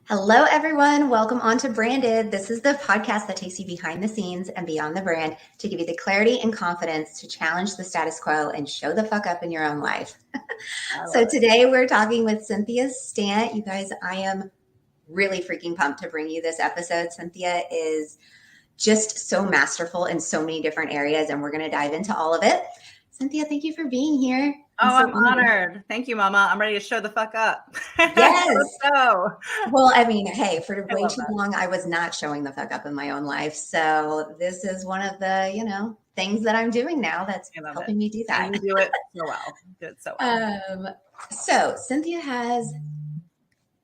Hello, everyone. Welcome on to Branded. This is the podcast that takes you behind the scenes and beyond the brand to give you the clarity and confidence to challenge the status quo and show the fuck up in your own life. So today we're talking with Cynthia Stant. You guys, I am really freaking pumped to bring you this episode. Cynthia is just so masterful in so many different areas, and we're going to dive into all of it. Cynthia, thank you for being here. I'm honored. Thank you, Mama. I'm ready to show the fuck up. Yes. Let's go. Well, I mean, hey, for way too long, I was not showing the fuck up in my own life. So this is one of the, things that I'm doing now that's helping me do that. And you do it so well. Do it so well. So Cynthia has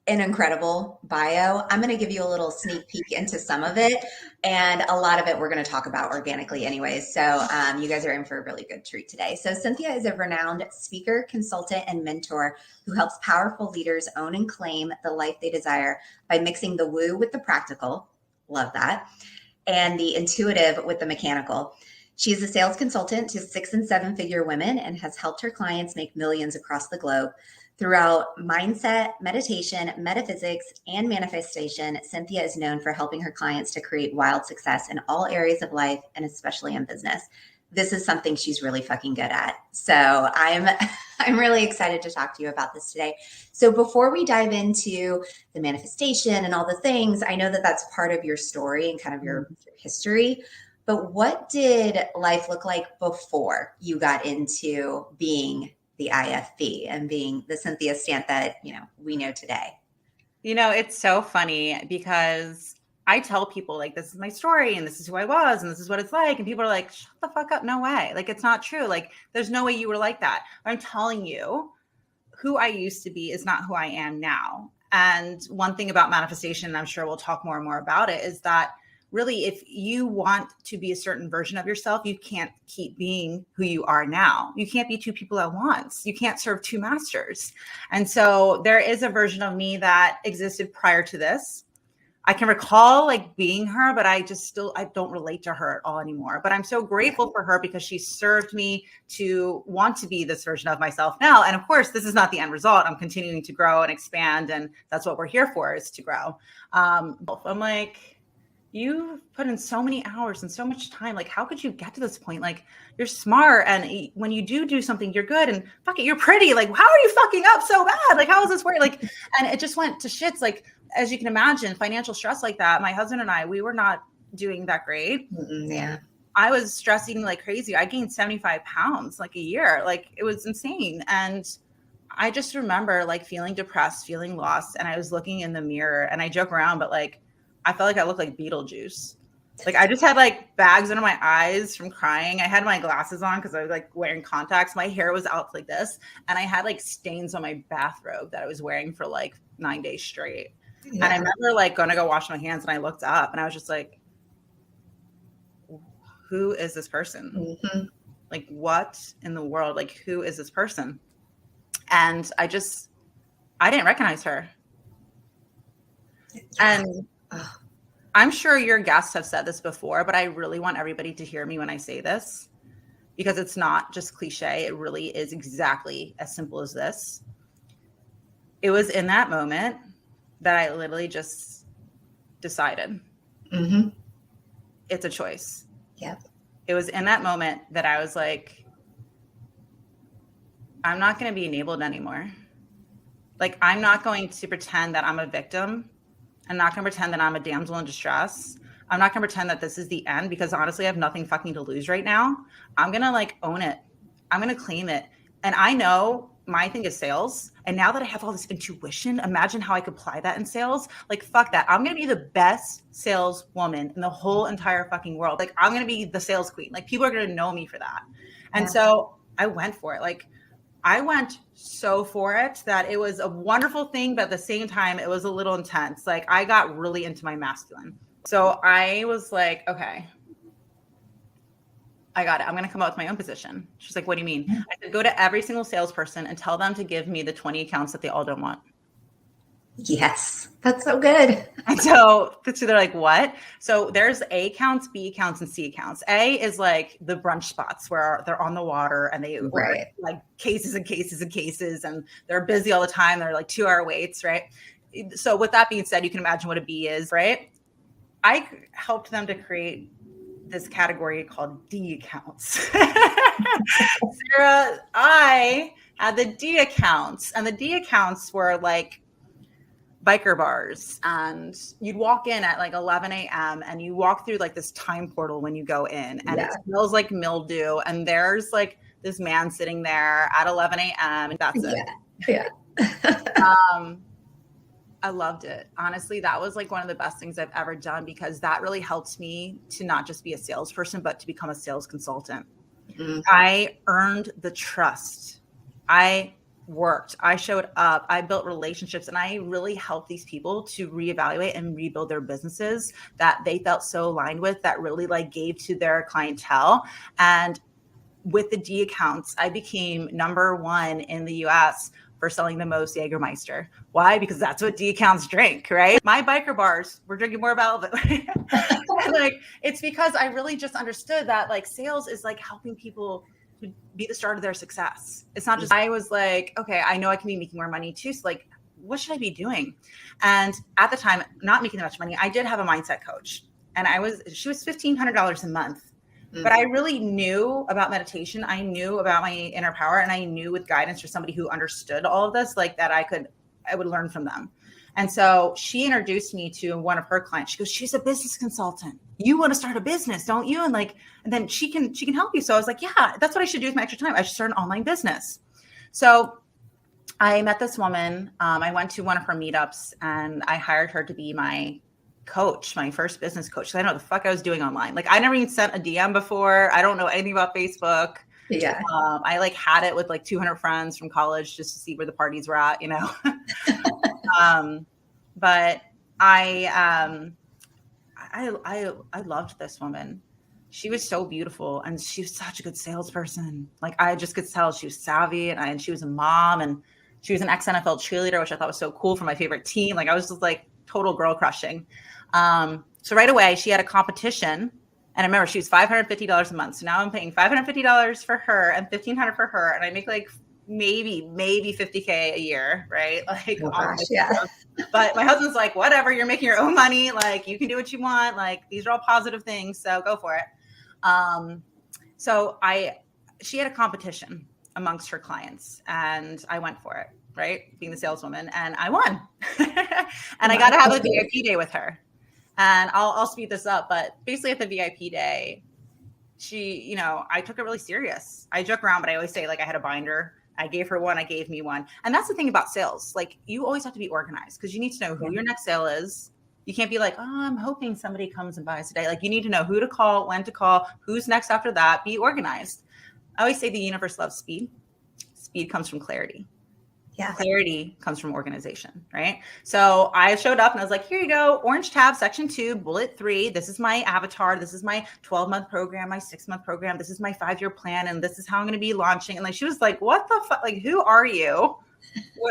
an incredible bio. I'm going to give you a little sneak peek into some of it, and a lot of it we're going to talk about organically anyways. So you guys are in for a really good treat today. So Cynthia is a renowned speaker, consultant, and mentor who helps powerful leaders own and claim the life they desire by mixing the woo with the practical. Love that. And the intuitive with the mechanical. She is a sales consultant to 6- and 7-figure women and has helped her clients make millions across the globe. Throughout mindset, meditation, metaphysics, and manifestation, Cynthia is known for helping her clients to create wild success in all areas of life and especially in business. This is something she's really fucking good at. So I'm really excited to talk to you about this today. So before we dive into the manifestation and all the things, I know that that's part of your story and kind of your history. But what did life look like before you got into being the IFB and being the Cynthia Stant that, we know today? It's so funny because I tell people like, this is my story and this is who I was and this is what it's like. And people are like, shut the fuck up. No way. Like, it's not true. Like, there's no way you were like that. I'm telling you, who I used to be is not who I am now. And one thing about manifestation, and I'm sure we'll talk more and more about it, is that really, if you want to be a certain version of yourself, you can't keep being who you are now. You can't be two people at once. You can't serve two masters. And so there is a version of me that existed prior to this. I can recall like being her, but I don't relate to her at all anymore. But I'm so grateful for her because she served me to want to be this version of myself now. And of course, this is not the end result. I'm continuing to grow and expand. And that's what we're here for, is to grow. I'm like, you put in so many hours and so much time. Like, how could you get to this point? Like, you're smart. And when you do something, you're good. And fuck it, you're pretty. Like, how are you fucking up so bad? Like, how is this working? Like, and it just went to shits. Like, as you can imagine, financial stress like that. My husband and I, we were not doing that great. Yeah. I was stressing like crazy. I gained 75 pounds like a year. Like, it was insane. And I just remember like feeling depressed, feeling lost. And I was looking in the mirror and I joke around, but like, I felt like I looked like Beetlejuice. Like, I just had like bags under my eyes from crying. I had my glasses on because I was like wearing contacts. My hair was out like this. And I had like stains on my bathrobe that I was wearing for like 9 days straight. Yeah. And I remember like going to go wash my hands and I looked up and I was just like, who is this person? Mm-hmm. Like, what in the world? Like, who is this person? And I didn't recognize her. Yeah. And I'm sure your guests have said this before, but I really want everybody to hear me when I say this, because it's not just cliche. It really is exactly as simple as this. It was in that moment that I literally just decided. Mm-hmm. It's a choice. Yep. It was in that moment that I was like, I'm not going to be enabled anymore. Like, I'm not going to pretend that I'm a victim. I'm not going to pretend that I'm a damsel in distress. I'm not going to pretend that this is the end, because honestly, I have nothing fucking to lose right now. I'm going to like own it. I'm going to claim it. And I know my thing is sales. And now that I have all this intuition, imagine how I could apply that in sales. Like, fuck that. I'm going to be the best saleswoman in the whole entire fucking world. Like, I'm going to be the sales queen. Like, people are going to know me for that. And so I went for it. Like, I went so for it that it was a wonderful thing, but at the same time, it was a little intense. Like, I got really into my masculine. So I was like, okay, I got it. I'm going to come up with my own position. She's like, what do you mean? I said, go to every single salesperson and tell them to give me the 20 accounts that they all don't want. Yes, that's so good. And so they're like, what? So there's A accounts, B accounts, and C accounts. A is like the brunch spots where they're on the water and they order like cases and cases and cases, and they're busy all the time. They're like 2-hour waits, right? so with that being said, you can imagine what a B is, right? I helped them to create this category called D accounts. Sarah, I had the D accounts, and the D accounts were like biker bars, and you'd walk in at like 11 a.m. and you walk through like this time portal when you go in, and it smells like mildew, and there's like this man sitting there at 11 a.m. and that's it. Yeah. I loved it. Honestly, that was like one of the best things I've ever done, because that really helped me to not just be a salesperson, but to become a sales consultant. Mm-hmm. I earned the trust. I worked, I showed up, I built relationships, and I really helped these people to reevaluate and rebuild their businesses that they felt so aligned with, that really like gave to their clientele. And with the D accounts, I became number 1 in the US for selling the most Jägermeister. Why? Because that's what D accounts drink, right? My biker bars were drinking more Velvet. Like, it's because I really just understood that like sales is like helping people to be the start of their success. It's not just, I was like, okay, I know I can be making more money too. So like, what should I be doing? And at the time, not making that much money, I did have a mindset coach, and she was $1,500 a month. But I really knew about meditation. I knew about my inner power, and I knew with guidance for somebody who understood all of this, like that I would learn from them. And so she introduced me to one of her clients. She goes, she's a business consultant. You want to start a business, don't you? And then she can help you. So I was like, yeah, that's what I should do with my extra time. I should start an online business. So I met this woman. I went to one of her meetups, and I hired her to be my coach, my first business coach. I don't know the fuck I was doing online. Like, I never even sent a DM before. I don't know anything about Facebook. Yeah. I like had it with like 200 friends from college just to see where the parties were at, you know? But I loved this woman. She was so beautiful, and she was such a good salesperson. Like, I just could tell she was savvy, and she was a mom, and she was an ex-NFL cheerleader, which I thought was so cool for my favorite team. Like, I was just like total girl crushing. So right away she had a competition, and I remember she was $550 a month. So now I'm paying $550 for her and $1,500 for her. And I make like maybe $50K a year. Right. Like, oh gosh, yeah. But my husband's like, whatever, you're making your own money. Like, you can do what you want. Like, these are all positive things. So go for it. So she had a competition amongst her clients, and I went for it. Right. Being the saleswoman, and I won. And I got to have a VIP day with her. And I'll speed this up, but basically at the VIP day, I took it really serious. I joke around, but I always say, like, I had a binder. I gave her one, I gave me one. And that's the thing about sales. Like, you always have to be organized, because you need to know who your next sale is. You can't be like, oh, I'm hoping somebody comes and buys today. Like, you need to know who to call, when to call, who's next after that. Be organized. I always say the universe loves speed. Speed comes from clarity. Yeah. Clarity comes from organization, right? So I showed up and I was like, here you go, orange tab, section 2, bullet 3. This is my avatar. This is my 12-month program, my 6-month program. This is my 5-year plan. And this is how I'm going to be launching. And like, she was like, what the fuck? Like, who are you?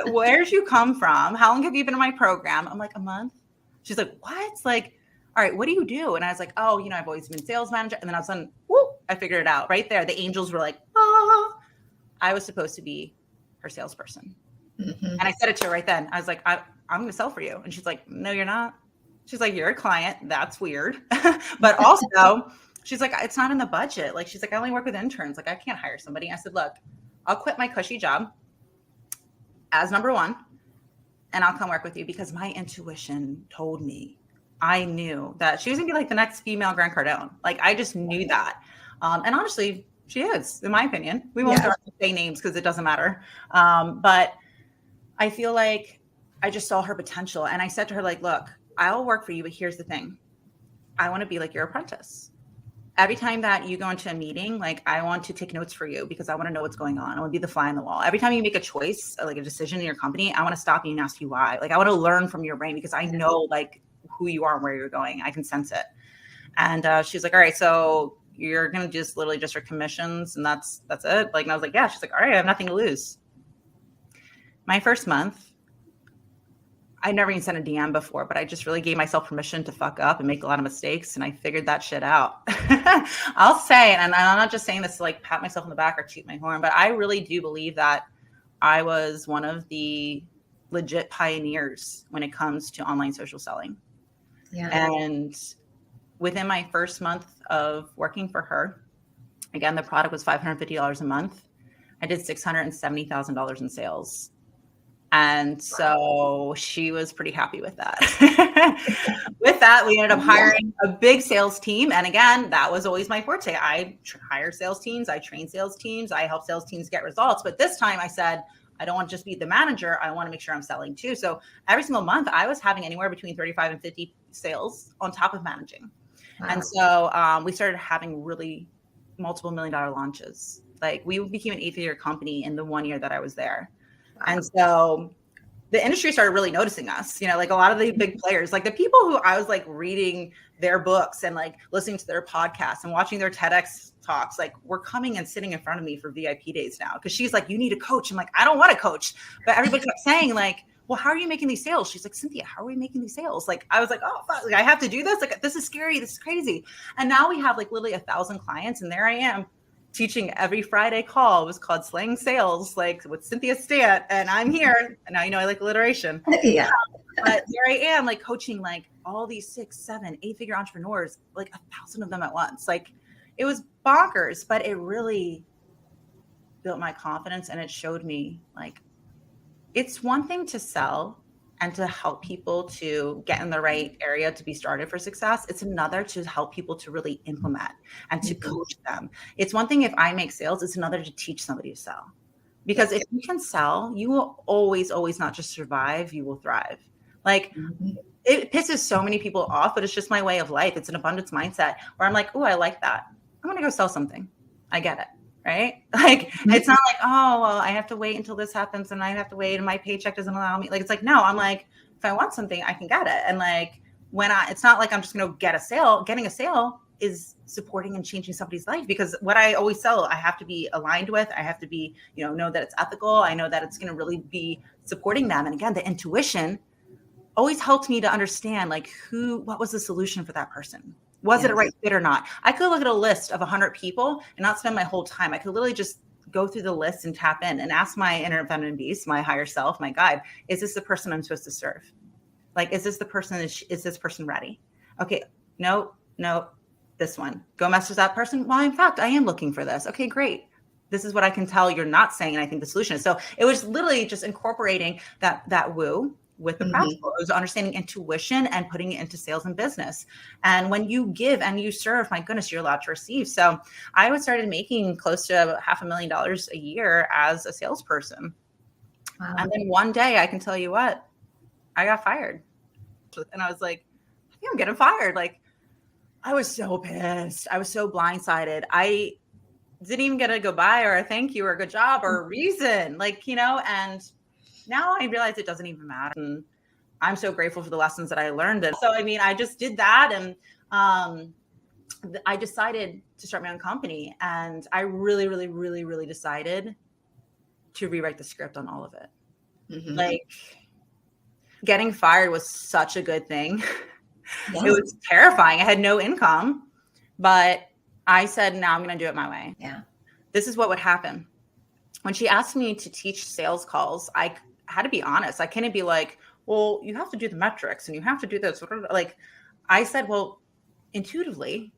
Where'd you come from? How long have you been in my program? I'm like, a month. She's like, what? It's like, all right, what do you do? And I was like, oh, I've always been sales manager. And then all of a sudden, whoop, I figured it out right there. The angels were like, ah. I was supposed to be her salesperson. Mm-hmm. And I said it to her right then. I was like, I'm going to sell for you. And she's like, no, you're not. She's like, you're a client. That's weird. But also, she's like, it's not in the budget. Like, she's like, I only work with interns. Like, I can't hire somebody. I said, look, I'll quit my cushy job as number 1, and I'll come work with you, because my intuition told me, I knew that she was going to be like the next female Grant Cardone. Like, I just knew that. And honestly, she is, in my opinion. We won't start to say names because it doesn't matter. But I feel like I just saw her potential. And I said to her, like, look, I'll work for you, but here's the thing. I want to be like your apprentice. Every time that you go into a meeting, like, I want to take notes for you, because I want to know what's going on. I want to be the fly on the wall. Every time you make a choice, like a decision in your company, I want to stop you and ask you why. Like, I want to learn from your brain, because I know like who you are and where you're going. I can sense it. And she's like, all right, so you're going to just literally just your commissions, and that's it. Like, and I was like, yeah. She's like, all right, I have nothing to lose. My first month, I never even sent a DM before, but I just really gave myself permission to fuck up and make a lot of mistakes. And I figured that shit out. I'll say, and I'm not just saying this to like pat myself on the back or toot my horn, but I really do believe that I was one of the legit pioneers when it comes to online social selling. Yeah. And within my first month of working for her, again, the product was $550 a month. I did $670,000 in sales. And so she was pretty happy with that. With that, we ended up hiring a big sales team. And again, that was always my forte. I hire sales teams. I train sales teams. I help sales teams get results. But this time I said, I don't want to just be the manager. I want to make sure I'm selling too. So every single month I was having anywhere between 35 and 50 sales on top of managing. Wow. And so we started having really multiple $1 million launches. Like we became an 8-figure company in the 1 year that I was there. Wow. And so the industry started really noticing us, like a lot of the big players, like the people who I was like reading their books and like listening to their podcasts and watching their TEDx talks, like were coming and sitting in front of me for VIP days now. Cause she's like, you need a coach. I'm like, I don't want a coach. But everybody kept saying like, well, how are you making these sales? She's like, Cynthia, how are we making these sales? Like, I was like, oh, fuck, like, I have to do this. Like, this is scary. This is crazy. And now we have like literally 1,000 clients. And there I am teaching every Friday call. It was called Slaying Sales, like with Cynthia Stant. And I'm here. And now, I like alliteration. Yeah. But there I am, like coaching like all these 6, 7, 8-figure entrepreneurs, like 1,000 of them at once. Like it was bonkers, but it really built my confidence. And it showed me like, it's one thing to sell and to help people to get in the right area to be started for success. It's another to help people to really implement and to coach them. It's one thing if I make sales, it's another to teach somebody to sell. Because if you can sell, you will always, always not just survive, you will thrive. Like it pisses so many people off, but it's just my way of life. It's an abundance mindset where I'm like, oh, I like that. I'm going to go sell something. I get it. Right? Like, it's not like, oh, well, I have to wait until this happens and I have to wait and my paycheck doesn't allow me. Like, it's like, no, I'm like, if I want something, I can get it. And like, it's not like I'm just going to get a sale. Getting a sale is supporting and changing somebody's life, because what I always sell, I have to be aligned with, I have to be, know that it's ethical. I know that it's going to really be supporting them. And again, the intuition always helped me to understand like what was the solution for that person? Was it a right fit or not? I could look at a list of 100 people and not spend my whole time. I could literally just go through the list and tap in and ask my inner feminine beast, my higher self, my guide, is this the person I'm supposed to serve? Like, is this the person, is this person ready? Okay, no, this one. Go message that person. Well, in fact, I am looking for this. Okay, great. This is what I can tell you're not saying. And I think the solution is. So it was literally just incorporating that woo with the practical. It was understanding intuition and putting it into sales and business. And when you give and you serve, my goodness, you're allowed to receive. So I started making close to $500,000 a year as a salesperson. Wow. And then one day, I can tell you what, I got fired. And I was like, I think I'm getting fired. Like, I was so pissed. I was so blindsided. I didn't even get a goodbye or a thank you or a good job or a reason, and now I realize it doesn't even matter. And I'm so grateful for the lessons that I learned. And so, I just did that. And I decided to start my own company. And I really, really, really, really decided to rewrite the script on all of it. Mm-hmm. Like, getting fired was such a good thing. Yes. It was terrifying. I had no income, but I said, no, I'm going to do it my way. Yeah. This is what would happen. When she asked me to teach sales calls, I had to be honest. I couldn't be like, well, you have to do the metrics and you have to do this. Like, I said, well, intuitively,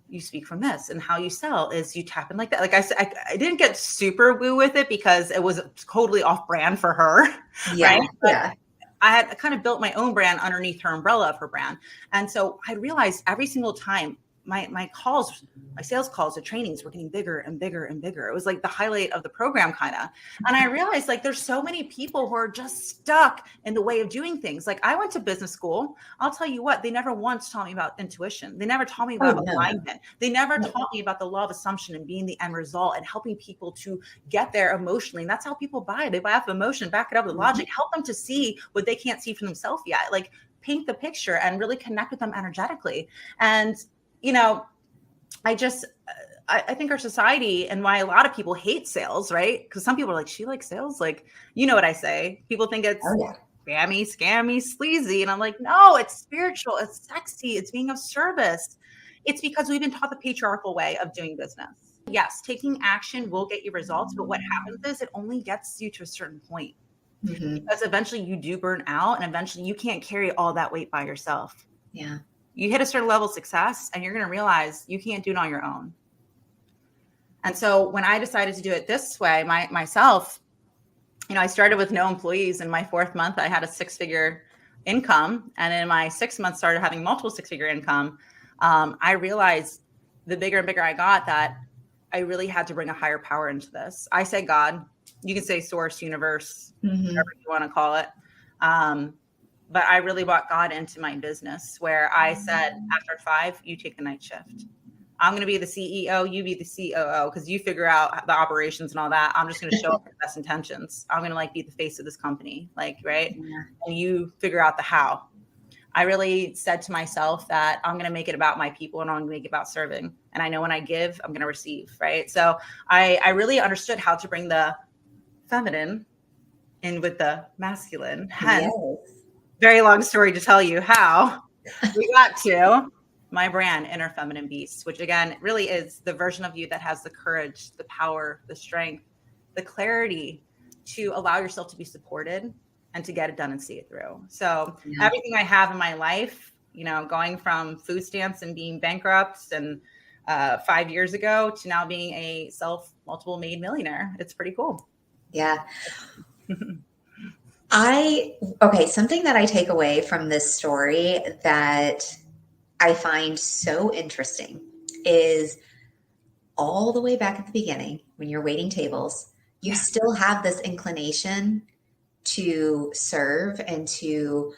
you speak from this, and how you sell is you tap in like that. Like I said, I didn't get super woo with it because it was totally off brand for her. Yeah. Right? Yeah. I had kind of built my own brand underneath her umbrella of her brand. And so I realized every single time my calls, my sales calls, the trainings were getting bigger and bigger and bigger. It was like the highlight of the program kind of. And I realized like there's so many people who are just stuck in the way of doing things. Like I went to business school. I'll tell you what, they never once taught me about intuition. They never taught me about alignment. They never taught me about the law of assumption and being the end result and helping people to get there emotionally. And that's how people buy. They buy off emotion, back it up with logic, help them to see what they can't see for themselves yet. Like paint the picture and really connect with them energetically. And I think our society and why a lot of people hate sales, right? Because some people are like, she likes sales. Like, you know what I say? People think it's spammy, scammy, sleazy. And I'm like, no, it's spiritual. It's sexy. It's being of service. It's because we've been taught the patriarchal way of doing business. Yes, taking action will get you results. But what happens is it only gets you to a certain point. Mm-hmm. because eventually you do burn out and eventually you can't carry all that weight by yourself. Yeah. You hit a certain level of success and you're going to realize you can't do it on your own. And so when I decided to do it this way, myself, I started with no employees. In my 4th month, I had a 6-figure income. And in my 6th month, started having multiple 6-figure income. I realized the bigger and bigger I got that I really had to bring a higher power into this. I say God, you can say source, universe, Mm-hmm. whatever you want to call it. But I really brought God into my business where I said, after 5, you take the night shift. I'm going to be the CEO, you be the COO, because you figure out the operations and all that. I'm just going to show up with best intentions. I'm going to be the face of this company, right? Yeah. And you figure out the how. I really said to myself that I'm going to make it about my people and I'm going to make it about serving. And I know when I give, I'm going to receive, right? So I really understood how to bring the feminine in with the masculine. Hence, Yes. very long story to tell you how we got to my brand, Inner Feminine Beast, which again really is the version of you that has the courage, the power, the strength, the clarity to allow yourself to be supported and to get it done and see it through. So everything I have in my life, going from food stamps and being bankrupt and 5 years ago to now being a multiple made millionaire, it's pretty cool. Yeah. Something that I take away from this story that I find so interesting is all the way back at the beginning, when you're waiting tables, you still have this inclination to serve and to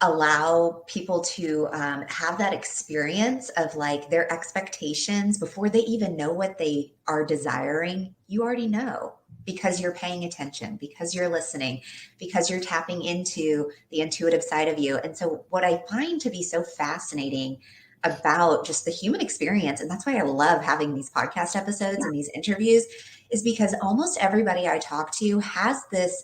allow people to have that experience of their expectations before they even know what they are desiring. You already know because you're paying attention, because you're listening, because you're tapping into the intuitive side of you. And so what I find to be so fascinating about just the human experience, and that's why I love having these podcast episodes and these interviews, is because almost everybody I talk to has this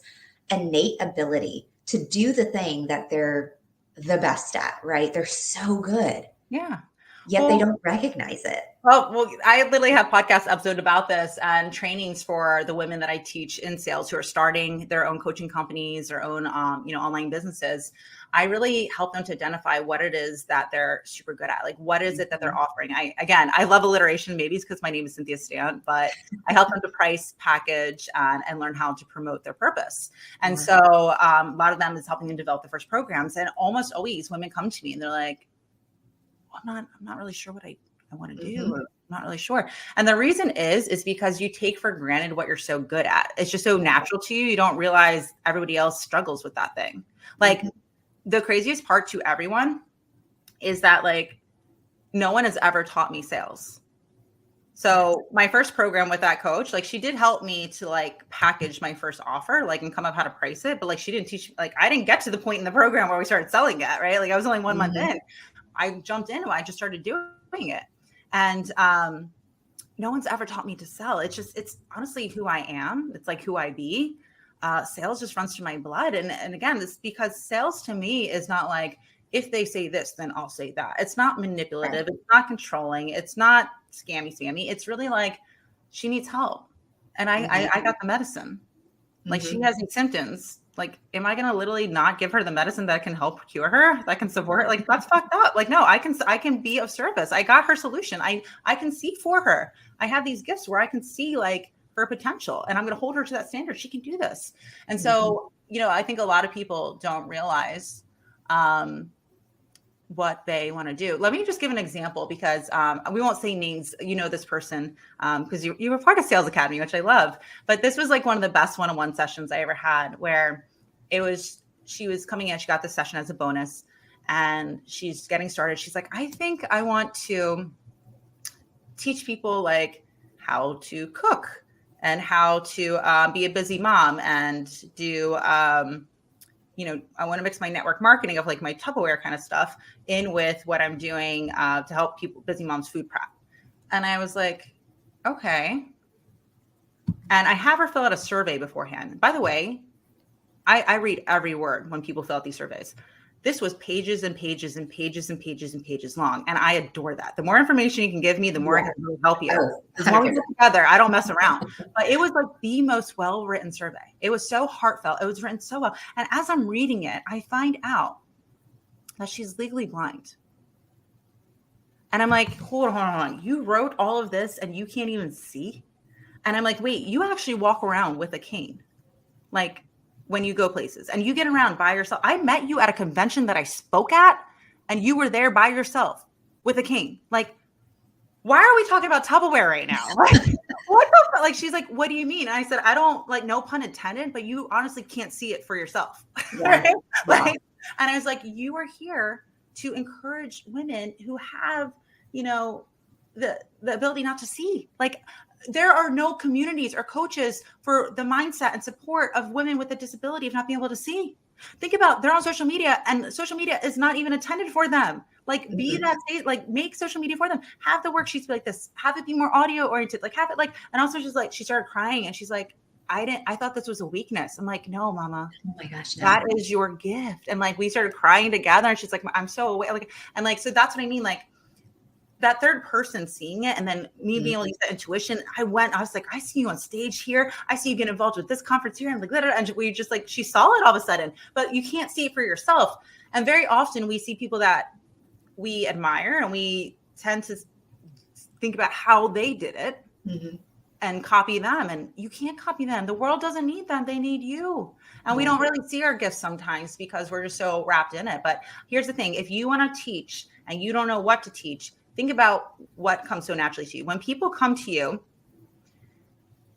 innate ability to do the thing that they're the best at, right? They're so good. Yeah. Yet they don't recognize it. Well, I literally have podcast episode about this and trainings for the women that I teach in sales who are starting their own coaching companies, their own, online businesses. I really help them to identify what it is that they're super good at. Like, what is it that they're offering? I love alliteration, maybe it's because my name is Cynthia Stant, but I help them to price, package, and learn how to promote their purpose. And so a lot of them is helping them develop the first programs. And almost always women come to me and they're like, I'm not really sure what I want to do. I'm not really sure. And the reason is because you take for granted what you're so good at. It's just so natural to you. You don't realize everybody else struggles with that thing. Like the craziest part to everyone is that no one has ever taught me sales. So my first program with that coach, she did help me to package my first offer, and come up how to price it. But she didn't teach, I didn't get to the point in the program where we started selling it, right? I was only 1 month in. I jumped in and I just started doing it. And no one's ever taught me to sell. It's honestly who I am. It's who I be. Sales just runs through my blood. And again, this because sales to me is not if they say this, then I'll say that. It's not manipulative. It's not controlling. It's not scammy. It's really she needs help. And I got the medicine. She has these symptoms. Am I going to literally not give her the medicine that can help cure her, that can support her? That's fucked up. No, I can be of service. I got her solution. I can see for her. I have these gifts where I can see her potential and I'm going to hold her to that standard. She can do this. And so, I think a lot of people don't realize, what they want to do. Let me just give an example because we won't say names, this person, because you were part of Sales Academy, which I love. But this was one of the best one-on-one sessions I ever had where she was coming in, she got this session as a bonus and she's getting started. She's like, I think I want to teach people how to cook and how to be a busy mom and do I want to mix my network marketing of my Tupperware kind of stuff in with what I'm doing to help people, busy moms, food prep. And I was like, okay. And I have her fill out a survey beforehand. By the way, I read every word when people fill out these surveys. This was pages and pages and pages and pages and pages long. And I adore that. The more information you can give me, the more I can really help you. Oh, The more we get together, I don't mess around. But it was like the most well-written survey. It was so heartfelt. It was written so well. And as I'm reading it, I find out that she's legally blind. And I'm like, hold on. You wrote all of this and you can't even see? And I'm like, wait, you actually walk around with a cane. Like, when you go places and you get around by yourself. I met you at a convention that I spoke at and you were there by yourself with a cane. Like, why are we talking about Tupperware right now? Like, what the, like, she's like, what do you mean? And I said, I don't, like, no pun intended, but you honestly can't see it for yourself. Yeah. Right? Wow. Like, and I was like, you are here to encourage women who have, you know, the ability not to see. Like, there are no communities or coaches for the mindset and support of women with a disability of not being able to see. Think about, they're on social media and social media is not even intended for them. Like, be that state, like, make social media for them. Have the worksheets be like this, have it be more audio oriented, like have it like, and also just like, she started crying and she's like, I thought this was a weakness. I'm like, no, mama. Oh my gosh, no. That is your gift. And like, we started crying together and she's like, I'm so aware. Like, and like, so that's what I mean. Like, that third person seeing it and then me being able to use that intuition, I was like, I see you on stage here. I see you get involved with this conference here. And like, and we just like, she saw it all of a sudden, but you can't see it for yourself. And very often we see people that we admire and we tend to think about how they did it and copy them. And you can't copy them. The world doesn't need them. They need you. And we don't really see our gifts sometimes because we're just so wrapped in it. But here's the thing. If you want to teach and you don't know what to teach, think about what comes so naturally to you. When people come to you,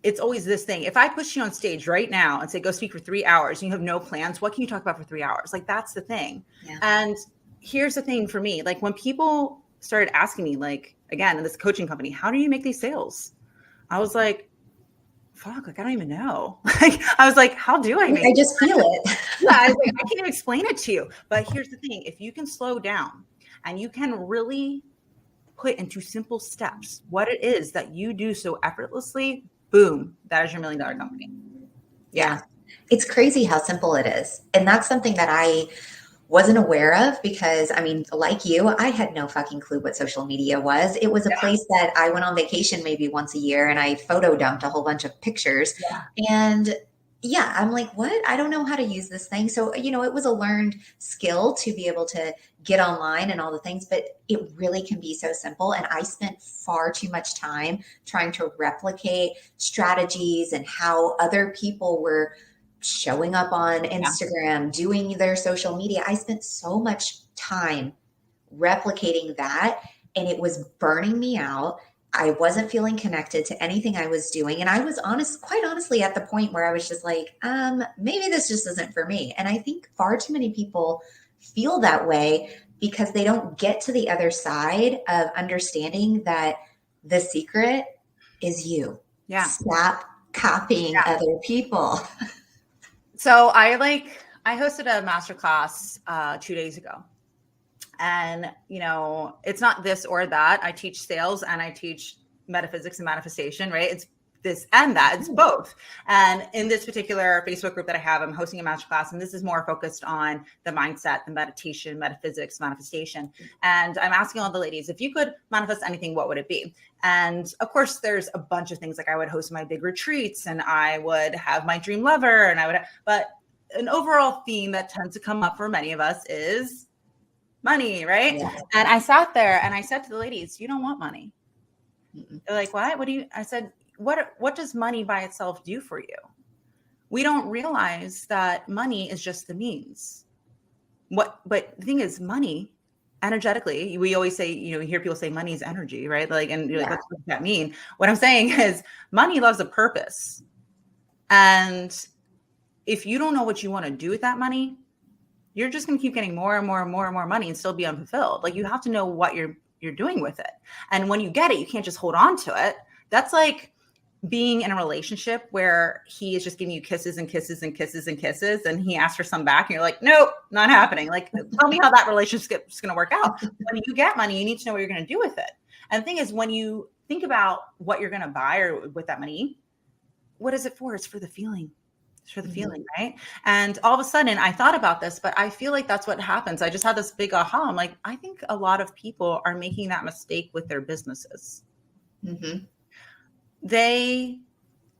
it's always this thing. If I push you on stage right now and say, go speak for 3 hours and you have no plans, what can you talk about for 3 hours? Like, that's the thing. Yeah. And here's the thing for me, like when people started asking me, like, again, in this coaching company, how do you make these sales? I was like, fuck, like, I don't even know. Like, I was like, how do I make I just feel it. Yeah, I was like, I can't even explain it to you. But here's the thing. If you can slow down and you can really put into simple steps what it is that you do so effortlessly, boom, that is your $1 million company. Yeah. It's crazy how simple it is. And that's something that I wasn't aware of because, I mean, like you, I had no fucking clue what social media was. It was a place that I went on vacation maybe once a year and I photo dumped a whole bunch of pictures. And yeah, I'm like, what? I don't know how to use this thing. So, you know, it was a learned skill to be able to get online and all the things, but it really can be so simple. And I spent far too much time trying to replicate strategies and how other people were showing up on Instagram, doing their social media. I spent so much time replicating that and it was burning me out. I wasn't feeling connected to anything I was doing. And I was quite honestly at the point where I was just like, maybe this just isn't for me. And I think far too many people feel that way because they don't get to the other side of understanding that the secret is you. Yeah. Stop copying other people. So I hosted a masterclass 2 days ago. And, you know, it's not this or that. I teach sales and I teach metaphysics and manifestation, right? It's this and that. It's both. And in this particular Facebook group that I have, I'm hosting a masterclass, and this is more focused on the mindset, the meditation, metaphysics, manifestation. And I'm asking all the ladies, if you could manifest anything, what would it be? And of course, there's a bunch of things. Like I would host my big retreats and I would have my dream lover and but an overall theme that tends to come up for many of us is money, right? Yeah. And I sat there and I said to the ladies, you don't want money. They're like, what? What do you? I said, what does money by itself do for you? We don't realize that money is just the means. But the thing is, money energetically, we always say, you know, you hear people say money is energy, right? Like, and you're like, what does that mean? What I'm saying is money loves a purpose. And if you don't know what you want to do with that money, you're just going to keep getting more and more and more and more money and still be unfulfilled. Like, you have to know what you're doing with it. And when you get it, you can't just hold on to it. That's like being in a relationship where he is just giving you kisses and kisses and kisses and kisses, and he asks for some back, and you're like, nope, not happening. Like, tell me how that relationship is going to work out. When you get money, you need to know what you're going to do with it. And the thing is, when you think about what you're going to buy or with that money, what is it for? It's for the feeling. It's for the feeling, right? And all of a sudden I thought about this, but I feel like that's what happens. I just had this big aha. I'm like, I think a lot of people are making that mistake with their businesses. Mm-hmm. They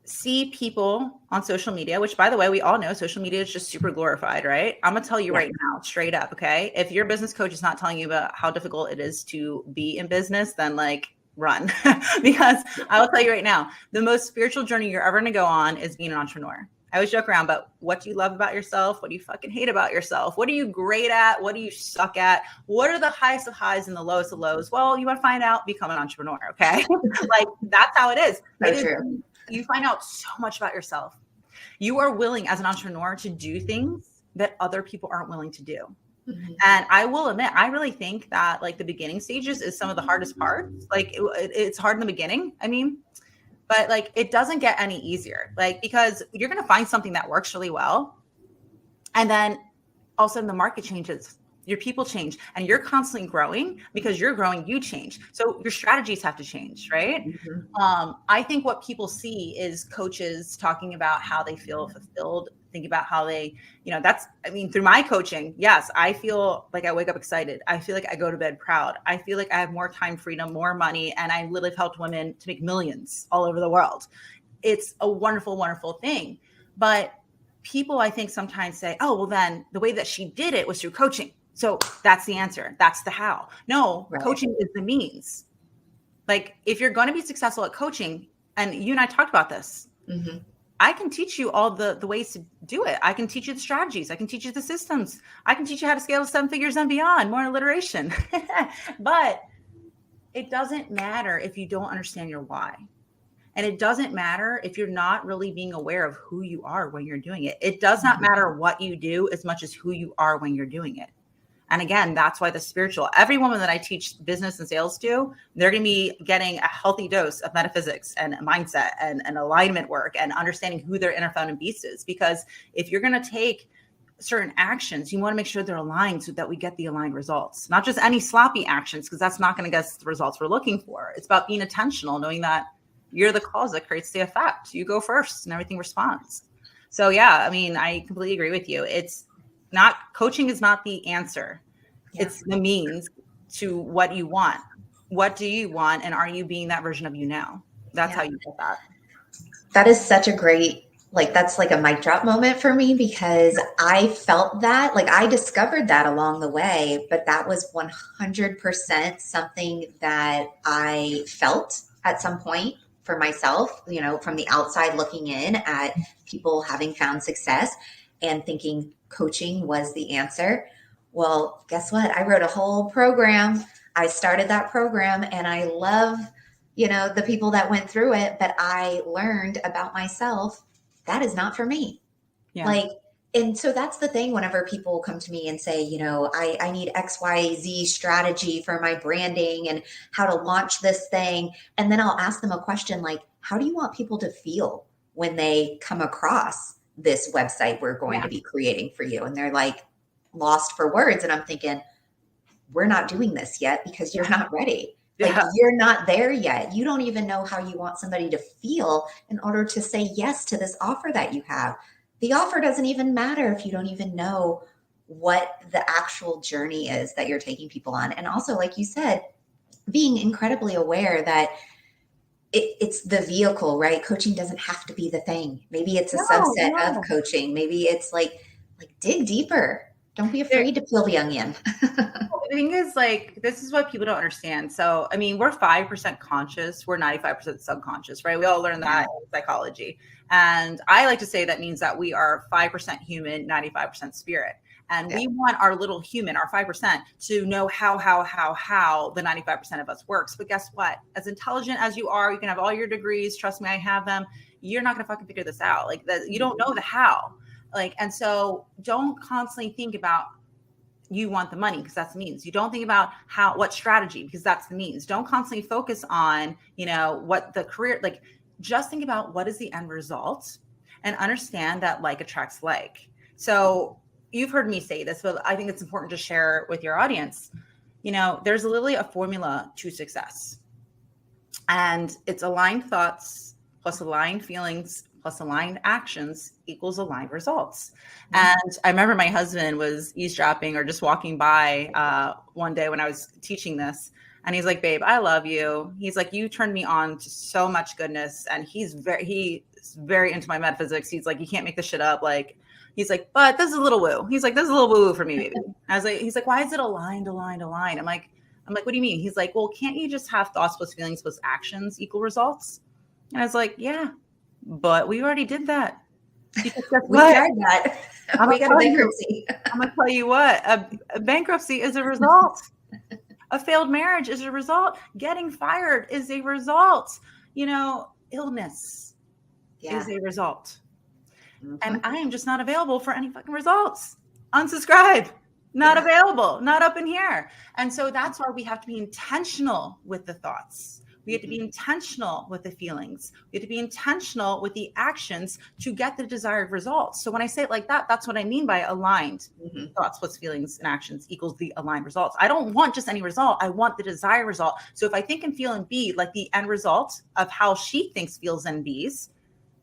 see people on social media, which by the way, we all know social media is just super glorified, right? I'm gonna tell you right now, straight up, okay? If your business coach is not telling you about how difficult it is to be in business, then like run. Because I will tell you right now, the most spiritual journey you're ever gonna go on is being an entrepreneur. I always joke around, but what do you love about yourself? What do you fucking hate about yourself? What are you great at? What do you suck at? What are the highest of highs and the lowest of lows? Well, you want to find out, become an entrepreneur, okay? Like that's how it is. So It is. true. You find out so much about yourself. You are willing as an entrepreneur to do things that other people aren't willing to do. Mm-hmm. And I will admit, I really think that like the beginning stages is some of the hardest parts. Like it's hard in the beginning. I mean, but like it doesn't get any easier. Like because you're going to find something that works really well. And then all of a sudden the market changes. Your people change and you're constantly growing because you're growing, you change. So your strategies have to change, right? Mm-hmm. I think what people see is coaches talking about how they feel fulfilled, think about how they, through my coaching, yes, I feel like I wake up excited. I feel like I go to bed proud. I feel like I have more time freedom, more money, and I literally have helped women to make millions all over the world. It's a wonderful, wonderful thing. But people, I think, sometimes say, oh, well, then the way that she did it was through coaching. So that's the answer. That's the how. No, right. Coaching is the means. Like if you're going to be successful at coaching, and you and I talked about this, mm-hmm. I can teach you all the ways to do it. I can teach you the strategies. I can teach you the systems. I can teach you how to scale to 7 figures and beyond, more alliteration. But it doesn't matter if you don't understand your why. And it doesn't matter if you're not really being aware of who you are when you're doing it. It does not matter what you do as much as who you are when you're doing it. And again, that's why the spiritual, every woman that I teach business and sales to, they're going to be getting a healthy dose of metaphysics and mindset and alignment work and understanding who their inner fountain beast is. Because if you're going to take certain actions, you want to make sure they're aligned so that we get the aligned results, not just any sloppy actions, because that's not going to get us the results we're looking for. It's about being intentional, knowing that you're the cause that creates the effect. You go first and everything responds. So yeah, I mean, I completely agree with you. It's not, coaching is not the answer. Yeah. It's the means to what you want. What do you want? And are you being that version of you now? That's how you get that. That is such a great, that's like a mic drop moment for me, because I felt that, I discovered that along the way, but that was 100% something that I felt at some point for myself, from the outside looking in at people having found success and thinking coaching was the answer. Well, guess what? I wrote a whole program. I started that program and I love, the people that went through it, but I learned about myself. That is not for me. Yeah. And so that's the thing whenever people come to me and say, I need XYZ strategy for my branding and how to launch this thing. And then I'll ask them a question like, how do you want people to feel when they come across this website we're going to be creating for you? And they're like lost for words. And I'm thinking, we're not doing this yet because you're not ready. You're not there yet. You don't even know how you want somebody to feel in order to say yes to this offer that you have. The offer doesn't even matter if you don't even know what the actual journey is that you're taking people on. And also, like you said, being incredibly aware that it's the vehicle, right? Coaching doesn't have to be the thing. Maybe it's a subset of coaching. Maybe it's like dig deeper. Don't be afraid to peel the onion. The thing is, this is what people don't understand. So, I mean, we're 5% conscious. We're 95% subconscious, right? We all learn that in psychology. And I like to say that means that we are 5% human, 95% spirit. And we want our little human, our 5%, to know how the 95% of us works. But guess what? As intelligent as you are, you can have all your degrees. Trust me, I have them. You're not going to fucking figure this out. You don't know the how. And so don't constantly think about you want the money because that's the means. You don't think about what strategy because that's the means. Don't constantly focus on, what the career, just think about what is the end result and understand that like attracts like. So you've heard me say this, but I think it's important to share with your audience. There's literally a formula to success, and it's aligned thoughts plus aligned feelings plus aligned actions equals aligned results. And I remember my husband was eavesdropping or just walking by one day when I was teaching this. And he's like, babe, I love you. He's like, you turned me on to so much goodness. And he's very into my metaphysics. He's like, you can't make this shit up. Like, he's like, but this is a little woo. He's like, this is a little woo for me, baby. I was like, he's like, why is it aligned? I'm like, what do you mean? He's like, well, can't you just have thoughts plus feelings plus actions equal results? And I was like, yeah, but we already did that. Because we tried that. We got a bankruptcy. I'm going to tell you what, a bankruptcy is a result. A failed marriage is a result. Getting fired is a result. Illness is a result. Mm-hmm. And I am just not available for any fucking results. Unsubscribe. Not available. Not up in here. And so that's why we have to be intentional with the thoughts. We have to be intentional with the feelings. We have to be intentional with the actions to get the desired results. So when I say it like that, that's what I mean by aligned. Thoughts plus feelings and actions equals the aligned results. I don't want just any result. I want the desired result. So if I think and feel and be like the end result of how she thinks, feels, and bees,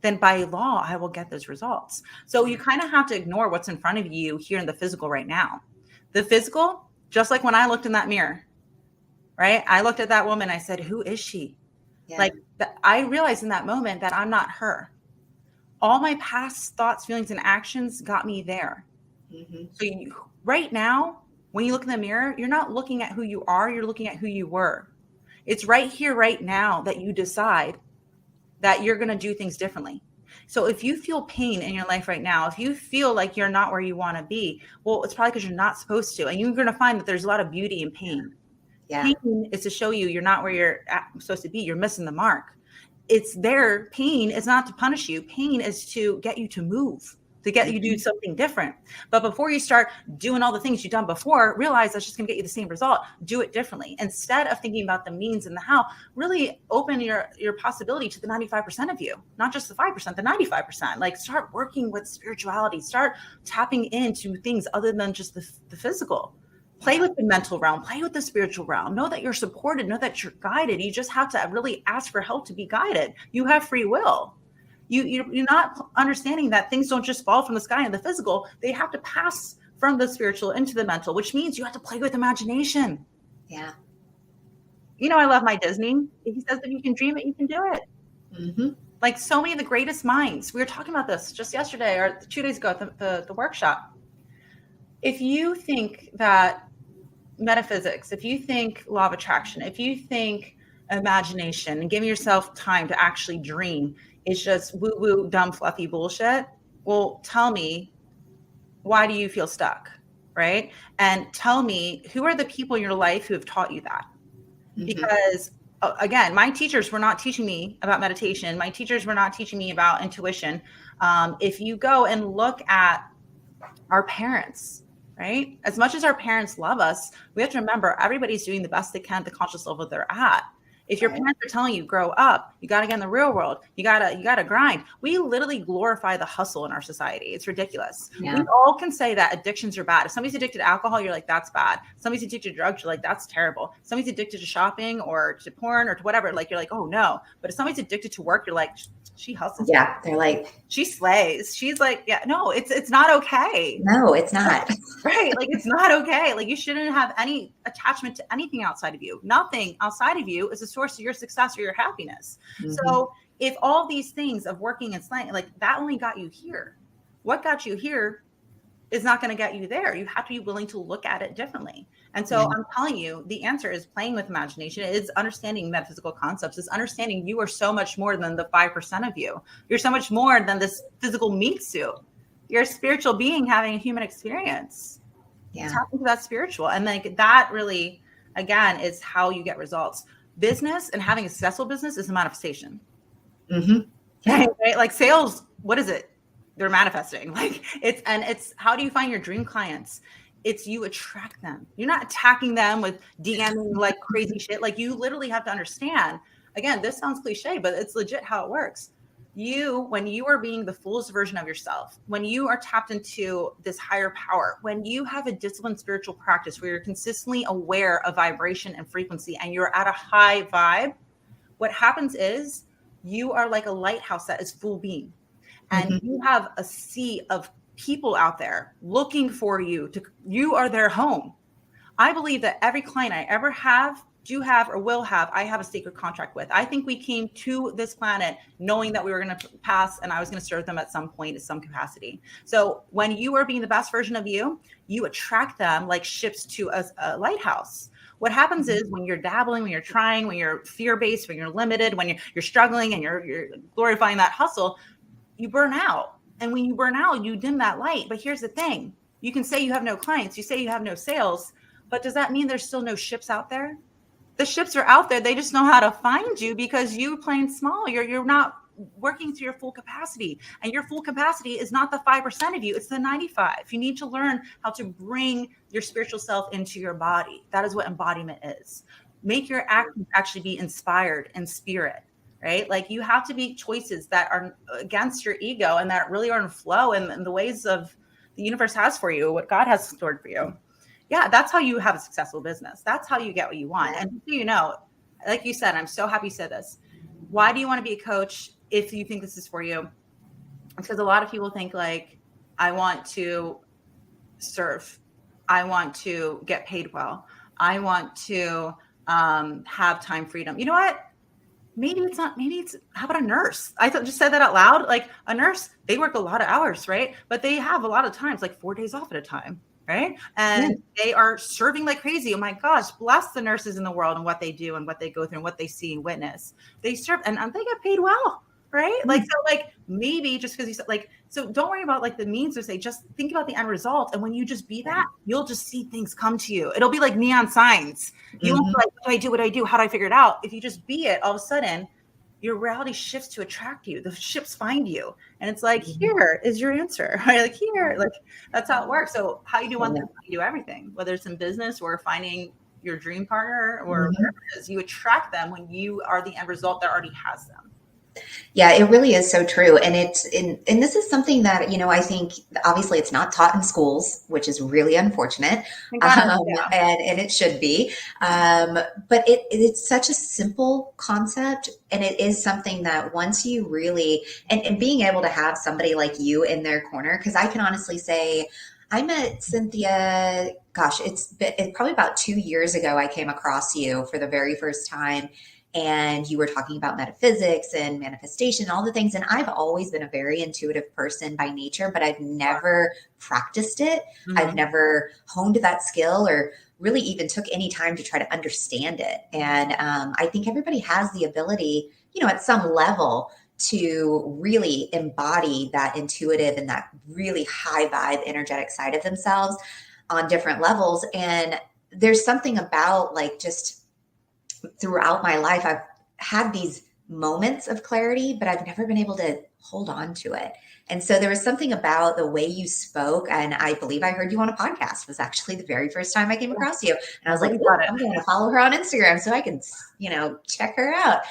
then by law, I will get those results. So you kind of have to ignore what's in front of you here in the physical right now. The physical, just like when I looked in that mirror, right? I looked at that woman. I said, who is she? Yeah. Like I realized in that moment that I'm not her. All my past thoughts, feelings, and actions got me there. So right now, when you look in the mirror, you're not looking at who you are. You're looking at who you were. It's right here, right now that you decide that you're going to do things differently. So if you feel pain in your life right now, if you feel like you're not where you want to be, well, it's probably because you're not supposed to. And you're going to find that there's a lot of beauty in pain. Yeah. Pain is to show you're not where you're supposed to be. You're missing the mark. It's there. Pain is not to punish you. Pain is to get you to move, to get you to do something different. But before you start doing all the things you've done before, realize that's just going to get you the same result. Do it differently. Instead of thinking about the means and the how, really open your possibility to the 95% of you, not just the 5%, the 95%. Like start working with spirituality, start tapping into things other than just the physical. Play with the mental realm, play with the spiritual realm. Know that you're supported, know that you're guided. You just have to really ask for help to be guided. You have free will. You're not understanding that things don't just fall from the sky in the physical. They have to pass from the spiritual into the mental, which means you have to play with imagination. Yeah. I love my Disney. He says if you can dream it, you can do it. Like so many of the greatest minds. We were talking about this just yesterday or 2 days ago at the workshop. If you think that metaphysics, if you think law of attraction, if you think imagination and giving yourself time to actually dream is just woo-woo, dumb, fluffy bullshit, well, tell me, why do you feel stuck, right? And tell me, who are the people in your life who have taught you that? Because, again, my teachers were not teaching me about meditation. My teachers were not teaching me about intuition. If you go and look at our parents, right? As much as our parents love us, we have to remember everybody's doing the best they can at the conscious level they're at. If your parents are telling you, grow up, you got to get in the real world, you gotta grind. We literally glorify the hustle in our society. It's ridiculous. Yeah. We all can say that addictions are bad. If somebody's addicted to alcohol, you're like, that's bad. Somebody's addicted to drugs, you're like, that's terrible. Somebody's addicted to shopping or to porn or to whatever, like, you're like, oh no. But if somebody's addicted to work, you're like, she hustles. Yeah, they're like, she slays. She's like, yeah, no, it's not okay. No, it's not. Right. Like, it's not okay. Like, you shouldn't have any attachment to anything outside of you. Nothing outside of you is a source of your success or your happiness. So if all these things of working and slaying, like that only got you here, what got you here is not going to get you there. You have to be willing to look at it differently. And so I'm telling you, the answer is playing with imagination. It is understanding metaphysical concepts. It's understanding you are so much more than the 5% of you. You're so much more than this physical meat suit. You're a spiritual being having a human experience. Yeah. Tap into that spiritual. And like that really, again, is how you get results. Business and having a successful business is a manifestation. Yeah. Right? Like sales, what is it? They're manifesting. Like it's how do you find your dream clients? It's you attract them. You're not attacking them with DMing like crazy shit. Like you literally have to understand, again, this sounds cliche, but it's legit how it works. When you are being the fullest version of yourself, when you are tapped into this higher power, when you have a disciplined spiritual practice where you're consistently aware of vibration and frequency and you're at a high vibe, what happens is you are like a lighthouse that is full beam. and you have a sea of people out there looking for you you are their home. I believe that every client I ever do have, or will have, I have a sacred contract with. I think we came to this planet knowing that we were going to pass, and I was going to serve them at some point in some capacity. So when you are being the best version of you, you attract them like ships to a lighthouse. What happens is when you're dabbling, when you're trying, when you're fear-based, when you're limited, when you're struggling and you're glorifying that hustle, you burn out. And when you burn out, you dim that light. But here's the thing. You can say you have no clients. You say you have no sales. But does that mean there's still no ships out there? The ships are out there. They just know how to find you because you're playing small. You're not working to your full capacity. And your full capacity is not the 5% of you. It's the 95. You need to learn how to bring your spiritual self into your body. That is what embodiment is. Make your actions actually be inspired in spirit, right? Like you have to make choices that are against your ego and that really are in flow and the ways of the universe has for you, what God has stored for you. Yeah, that's how you have a successful business. That's how you get what you want. And just so you know, like you said, I'm so happy you said this. Why do you want to be a coach if you think this is for you? It's because a lot of people think like, I want to serve. I want to get paid well. I want to have time freedom. You know what? Maybe it's not, maybe it's, how about a nurse? I just said that out loud. Like a nurse, they work a lot of hours, right? But they have a lot of times, like 4 days off at a time. Right. And they are serving like crazy. Oh my gosh, bless the nurses in the world and what they do and what they go through and what they see and witness. They serve and they get paid well. Right. Like, so like maybe just because you said like, so don't worry about like the means or say, just think about the end result. And when you just be that, you'll just see things come to you. It'll be like neon signs. You won't be like, what do I do? How do I figure it out? If you just be it, all of a sudden, your reality shifts to attract you. The ships find you. And it's like, here is your answer. Right? Like here, like that's how it works. So how you do one thing, you do everything, whether it's in business or finding your dream partner or whatever it is, you attract them when you are the end result that already has them. Yeah, it really is so true. And and this is something that, I think obviously it's not taught in schools, which is really unfortunate. And it should be. But it's such a simple concept. And it is something that once you really, and being able to have somebody like you in their corner, because I can honestly say, I met Cynthia, gosh, it's probably about 2 years ago, I came across you for the very first time. And you were talking about metaphysics and manifestation, all the things. And I've always been a very intuitive person by nature, but I've never practiced it. I've never honed that skill or really even took any time to try to understand it. And I think everybody has the ability, at some level to really embody that intuitive and that really high vibe, energetic side of themselves on different levels. And there's something about like just throughout my life, I've had these moments of clarity, but I've never been able to hold on to it. And so there was something about the way you spoke, and I believe I heard you on a podcast. Was actually the very first time I came across you. And I was like, I'm going to follow her on Instagram so I can, check her out.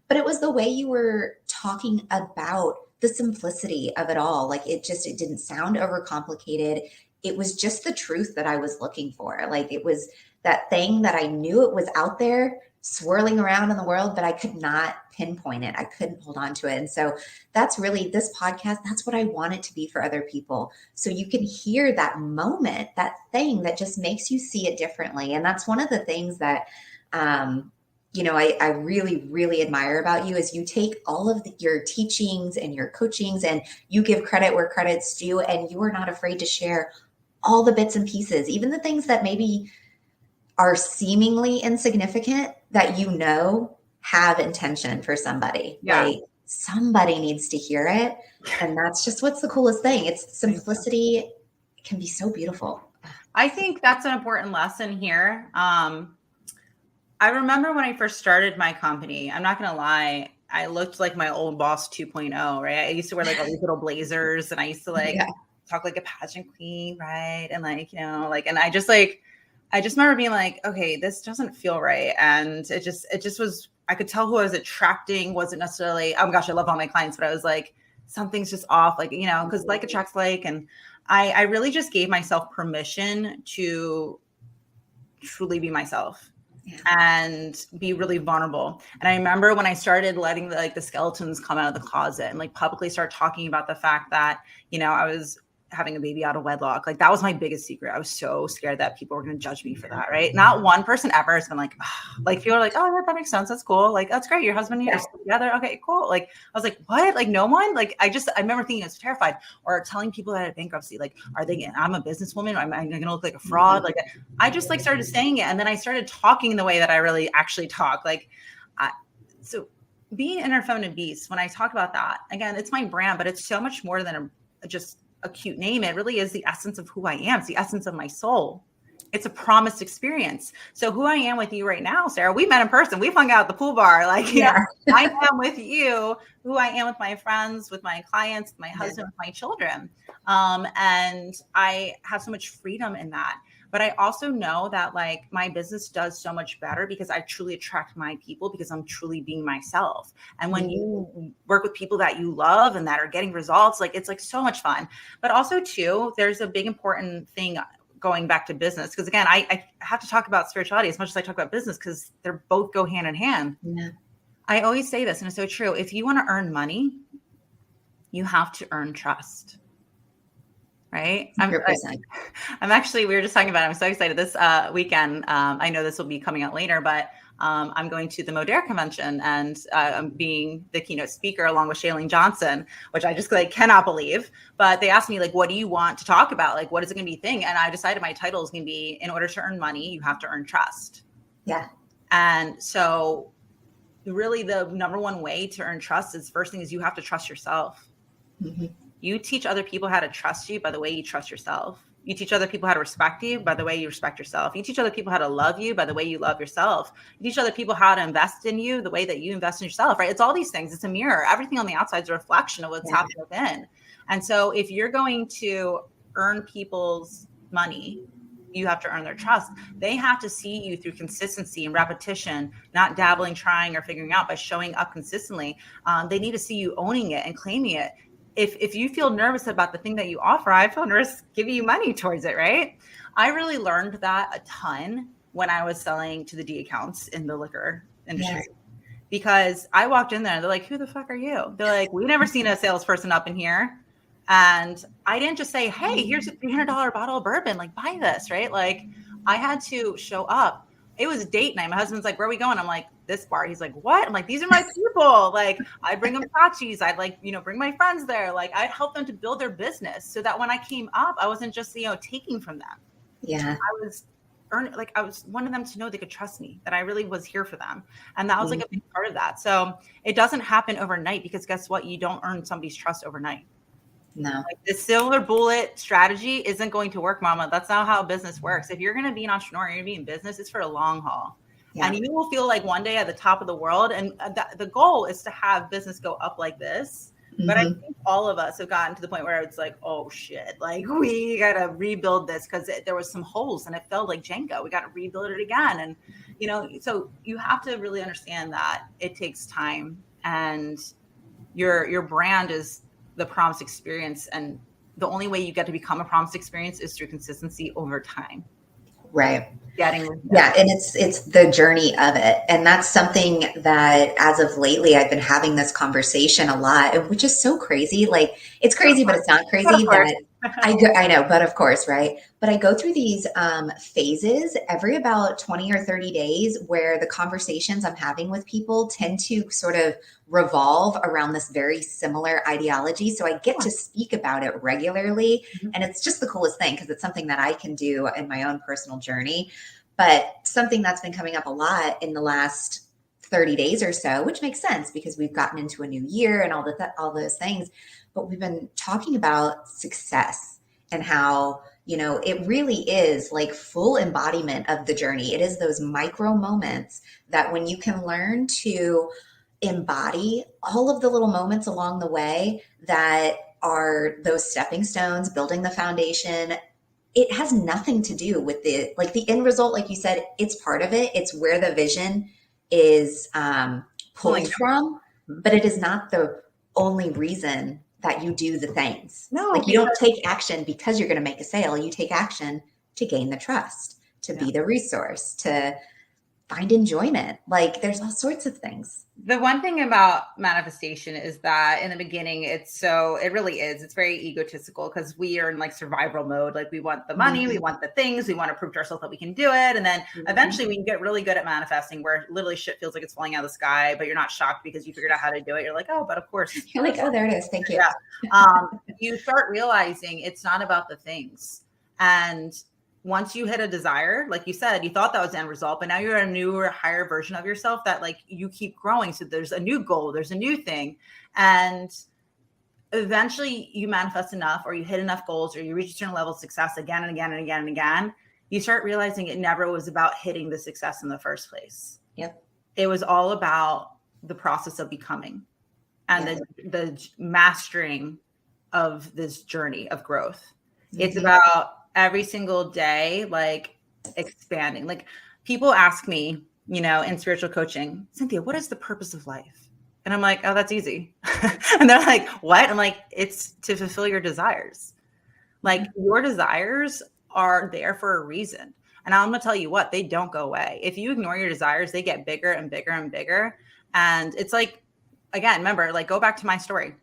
But it was the way you were talking about the simplicity of it all. Like it didn't sound overcomplicated. It was just the truth that I was looking for. Like it was that thing that I knew it was out there swirling around in the world, but I could not pinpoint it. I couldn't hold on to it. And so that's really this podcast. That's what I want it to be for other people. So you can hear that moment, that thing that just makes you see it differently. And that's one of the things that, I really, really admire about you is you take all of your teachings and your coachings and you give credit where credit's due. And you are not afraid to share all the bits and pieces, even the things that maybe are seemingly insignificant that have intention for somebody. Yeah. Like somebody needs to hear it. And that's just what's the coolest thing. It's simplicity. It can be so beautiful. I think that's an important lesson here. I remember when I first started my company, I'm not going to lie, I looked like my old boss 2.0, right? I used to wear like all these little blazers and I used to talk like a pageant queen, right? And and I just remember being like, okay, this doesn't feel right. And it just was, I could tell who I was attracting wasn't necessarily, oh my gosh, I love all my clients, but I was like, something's just off, like, because like attracts like, and I really just gave myself permission to truly be myself. and be really vulnerable. And I remember when I started letting the skeletons come out of the closet and like publicly start talking about the fact that, I was having a baby out of wedlock. Like that was my biggest secret. I was so scared that people were going to judge me for that. Right. Not one person ever has been like, like people are like, oh yeah, that makes sense. That's cool. Like, that's great. Your husband and you are still together. Okay, cool. Like, I was like, what? Like no one, like, I remember thinking I was terrified, or telling people that I had bankruptcy. Like, I'm a businesswoman. Am I going to look like a fraud? Like I just like started saying it. And then I started talking the way that I really actually talk. Like, so being an inner feminine beast, when I talk about that, again, it's my brand, but it's so much more than just a cute name. It really is the essence of who I am. It's the essence of my soul. It's a promised experience. So who I am with you right now, Sarah, we met in person. We've hung out at the pool bar. Like, I am with you, who I am with my friends, with my clients, my husband, with my children. And I have so much freedom in that. But I also know that like my business does so much better because I truly attract my people, because I'm truly being myself. And when you work with people that you love and that are getting results, like it's like so much fun. But also too, there's a big important thing going back to business. Because again, I have to talk about spirituality as much as I talk about business, because they're both go hand in hand. Yeah. I always say this, and it's so true. If you want to earn money, you have to earn trust. Right. I'm actually, we were just talking about it. I'm so excited this weekend. I know this will be coming out later, but I'm going to the Modere convention, and I'm being the keynote speaker along with Shailene Johnson, which I just like cannot believe. But they asked me like, what do you want to talk about? Like, what is it going to be a thing? And I decided my title is going to be, in order to earn money, you have to earn trust. Yeah. And so really the number one way to earn trust is, first thing is, you have to trust yourself. Mm-hmm. You teach other people how to trust you by the way you trust yourself. You teach other people how to respect you by the way you respect yourself. You teach other people how to love you by the way you love yourself. You teach other people how to invest in you the way that you invest in yourself, right? It's all these things. It's a mirror. Everything on the outside is a reflection of what's happening within. And so if you're going to earn people's money, you have to earn their trust. They have to see you through consistency and repetition, not dabbling, trying, or figuring out, by showing up consistently. They need to see you owning it and claiming it. If you feel nervous about the thing that you offer, I feel nervous giving you money towards it, right? I really learned that a ton when I was selling to the D accounts in the liquor industry. Because I walked in there and they're like, who the fuck are you? They're like, we never seen a salesperson up in here. And I didn't just say, hey, here's a $300 bottle of bourbon, like buy this, right? Like I had to show up. It was date night. My husband's like, where are we going? I'm like, this bar. He's like, what? I'm like, these are my people. Like I'd bring them tachis. I'd like, bring my friends there. Like I'd help them to build their business so that when I came up, I wasn't just, taking from them. Yeah. I was wanting them to know they could trust me, that I really was here for them. And that was like a big part of that. So it doesn't happen overnight, because guess what? You don't earn somebody's trust overnight. No, like the silver bullet strategy isn't going to work, mama. That's not how business works. If you're going to be an entrepreneur, you're going to be in business, it's for a long haul. Yeah. And you will feel like one day at the top of the world. And the goal is to have business go up like this. Mm-hmm. But I think all of us have gotten to the point where it's like, oh shit, like we got to rebuild this, because there was some holes and it felt like Jenga. We got to rebuild it again. And, so you have to really understand that it takes time, and your brand is the promised experience. And the only way you get to become a promised experience is through consistency over time. Right. And it's the journey of it. And that's something that as of lately, I've been having this conversation a lot, which is so crazy. Like it's crazy, but it's not crazy. I know, but of course, right. But I go through these phases every about 20 or 30 days where the conversations I'm having with people tend to sort of revolve around this very similar ideology. So I get to speak about it regularly. Mm-hmm. And it's just the coolest thing, because it's something that I can do in my own personal journey. But something that's been coming up a lot in the last 30 days or so, which makes sense because we've gotten into a new year and all those things. But we've been talking about success and how, it really is like full embodiment of the journey. It is those micro moments that when you can learn to embody all of the little moments along the way that are those stepping stones, building the foundation, it has nothing to do with the end result. Like you said, it's part of it. It's where the vision is pulled from, but it is not the only reason that you do the things. No, like you don't take action because you're going to make a sale. You take action to gain the trust, to be the resource, to find enjoyment. Like there's all sorts of things. The one thing about manifestation is that in the beginning, it really is. It's very egotistical because we are in like survival mode. Like we want the money, we want the things, we want to prove to ourselves that we can do it. And then eventually we can get really good at manifesting where literally shit feels like it's falling out of the sky, but you're not shocked because you figured out how to do it. You're like, oh, but of course. You're like, oh, there it is. Thank you. Yeah. You start realizing it's not about the things. And once you hit a desire, like you said, you thought that was the end result, but now you're a newer, higher version of yourself that like you keep growing. So there's a new goal, there's a new thing. And eventually you manifest enough or you hit enough goals or you reach a certain level of success again and again and again and again. You start realizing it never was about hitting the success in the first place. Yep. It was all about the process of becoming and the mastering of this journey of growth. It's about every single day, like expanding. Like people ask me, you know, in spiritual coaching, Cynthia, what is the purpose of life? And I'm like, oh, that's easy. And they're like, what? I'm like, it's to fulfill your desires. Like your desires are there for a reason. And I'm going to tell you what, they don't go away. If you ignore your desires, they get bigger and bigger and bigger. And it's like, again, remember, like go back to my story.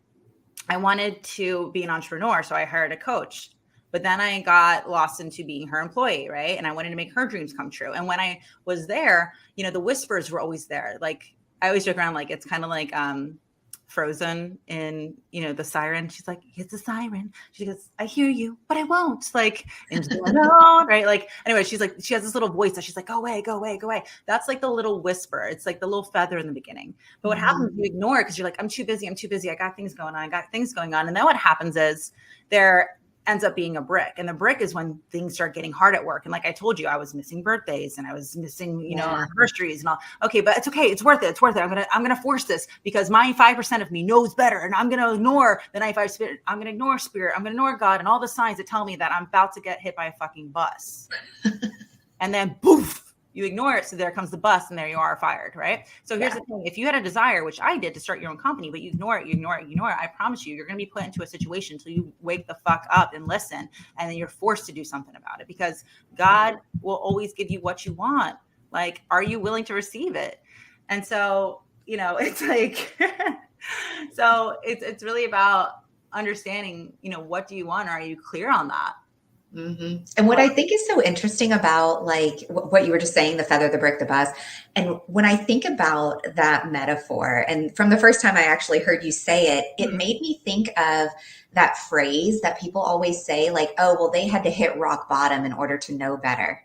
I wanted to be an entrepreneur. So I hired a coach. But then I got lost into being her employee, right? And I wanted to make her dreams come true. And when I was there, you know, the whispers were always there. Like I always joke around, like it's kind of like Frozen in, you know, the siren. She's like, it's a siren. She goes, I hear you, but I won't. Like, right? Like, anyway, she's like, she has this little voice that she's like, go away, go away, go away. That's like the little whisper. It's like the little feather in the beginning. But what happens, you ignore it because you're like, I'm too busy. I got things going on. And then what happens is there ends up being a brick. And the brick is when things start getting hard at work. And like I told you, I was missing birthdays and I was missing, you know, anniversaries and all. Okay, but it's okay. It's worth it. I'm going to force this because my 5% of me knows better. And I'm going to ignore the 95 spirit. I'm going to ignore spirit. I'm going to ignore God and all the signs that tell me that I'm about to get hit by a fucking bus. And then poof, you ignore it. So there comes the bus and there you are fired. Right. So here's the thing. If you had a desire, which I did, to start your own company, but you ignore it, I promise you, you're going to be put into a situation until you wake the fuck up and listen. And then you're forced to do something about it because God will always give you what you want. Like, are you willing to receive it? And so, you know, it's like, so it's really about understanding, you know, what do you want? Are you clear on that? Mm-hmm. And what I think is so interesting about like what you were just saying, the feather, the brick, the bus. And when I think about that metaphor, and from the first time I actually heard you say it, it made me think of that phrase that people always say, like, oh, well, they had to hit rock bottom in order to know better.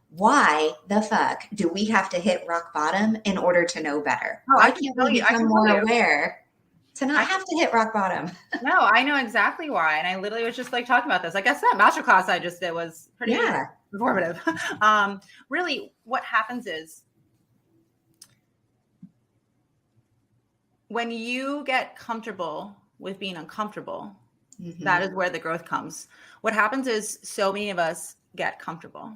Why the fuck do we have to hit rock bottom in order to know better? Why can't we become more aware to not have to hit rock bottom? No, I know exactly why. And I literally was just like talking about this. Like I said, masterclass I just did was pretty informative. Really, what happens is when you get comfortable with being uncomfortable, that is where the growth comes. What happens is so many of us get comfortable.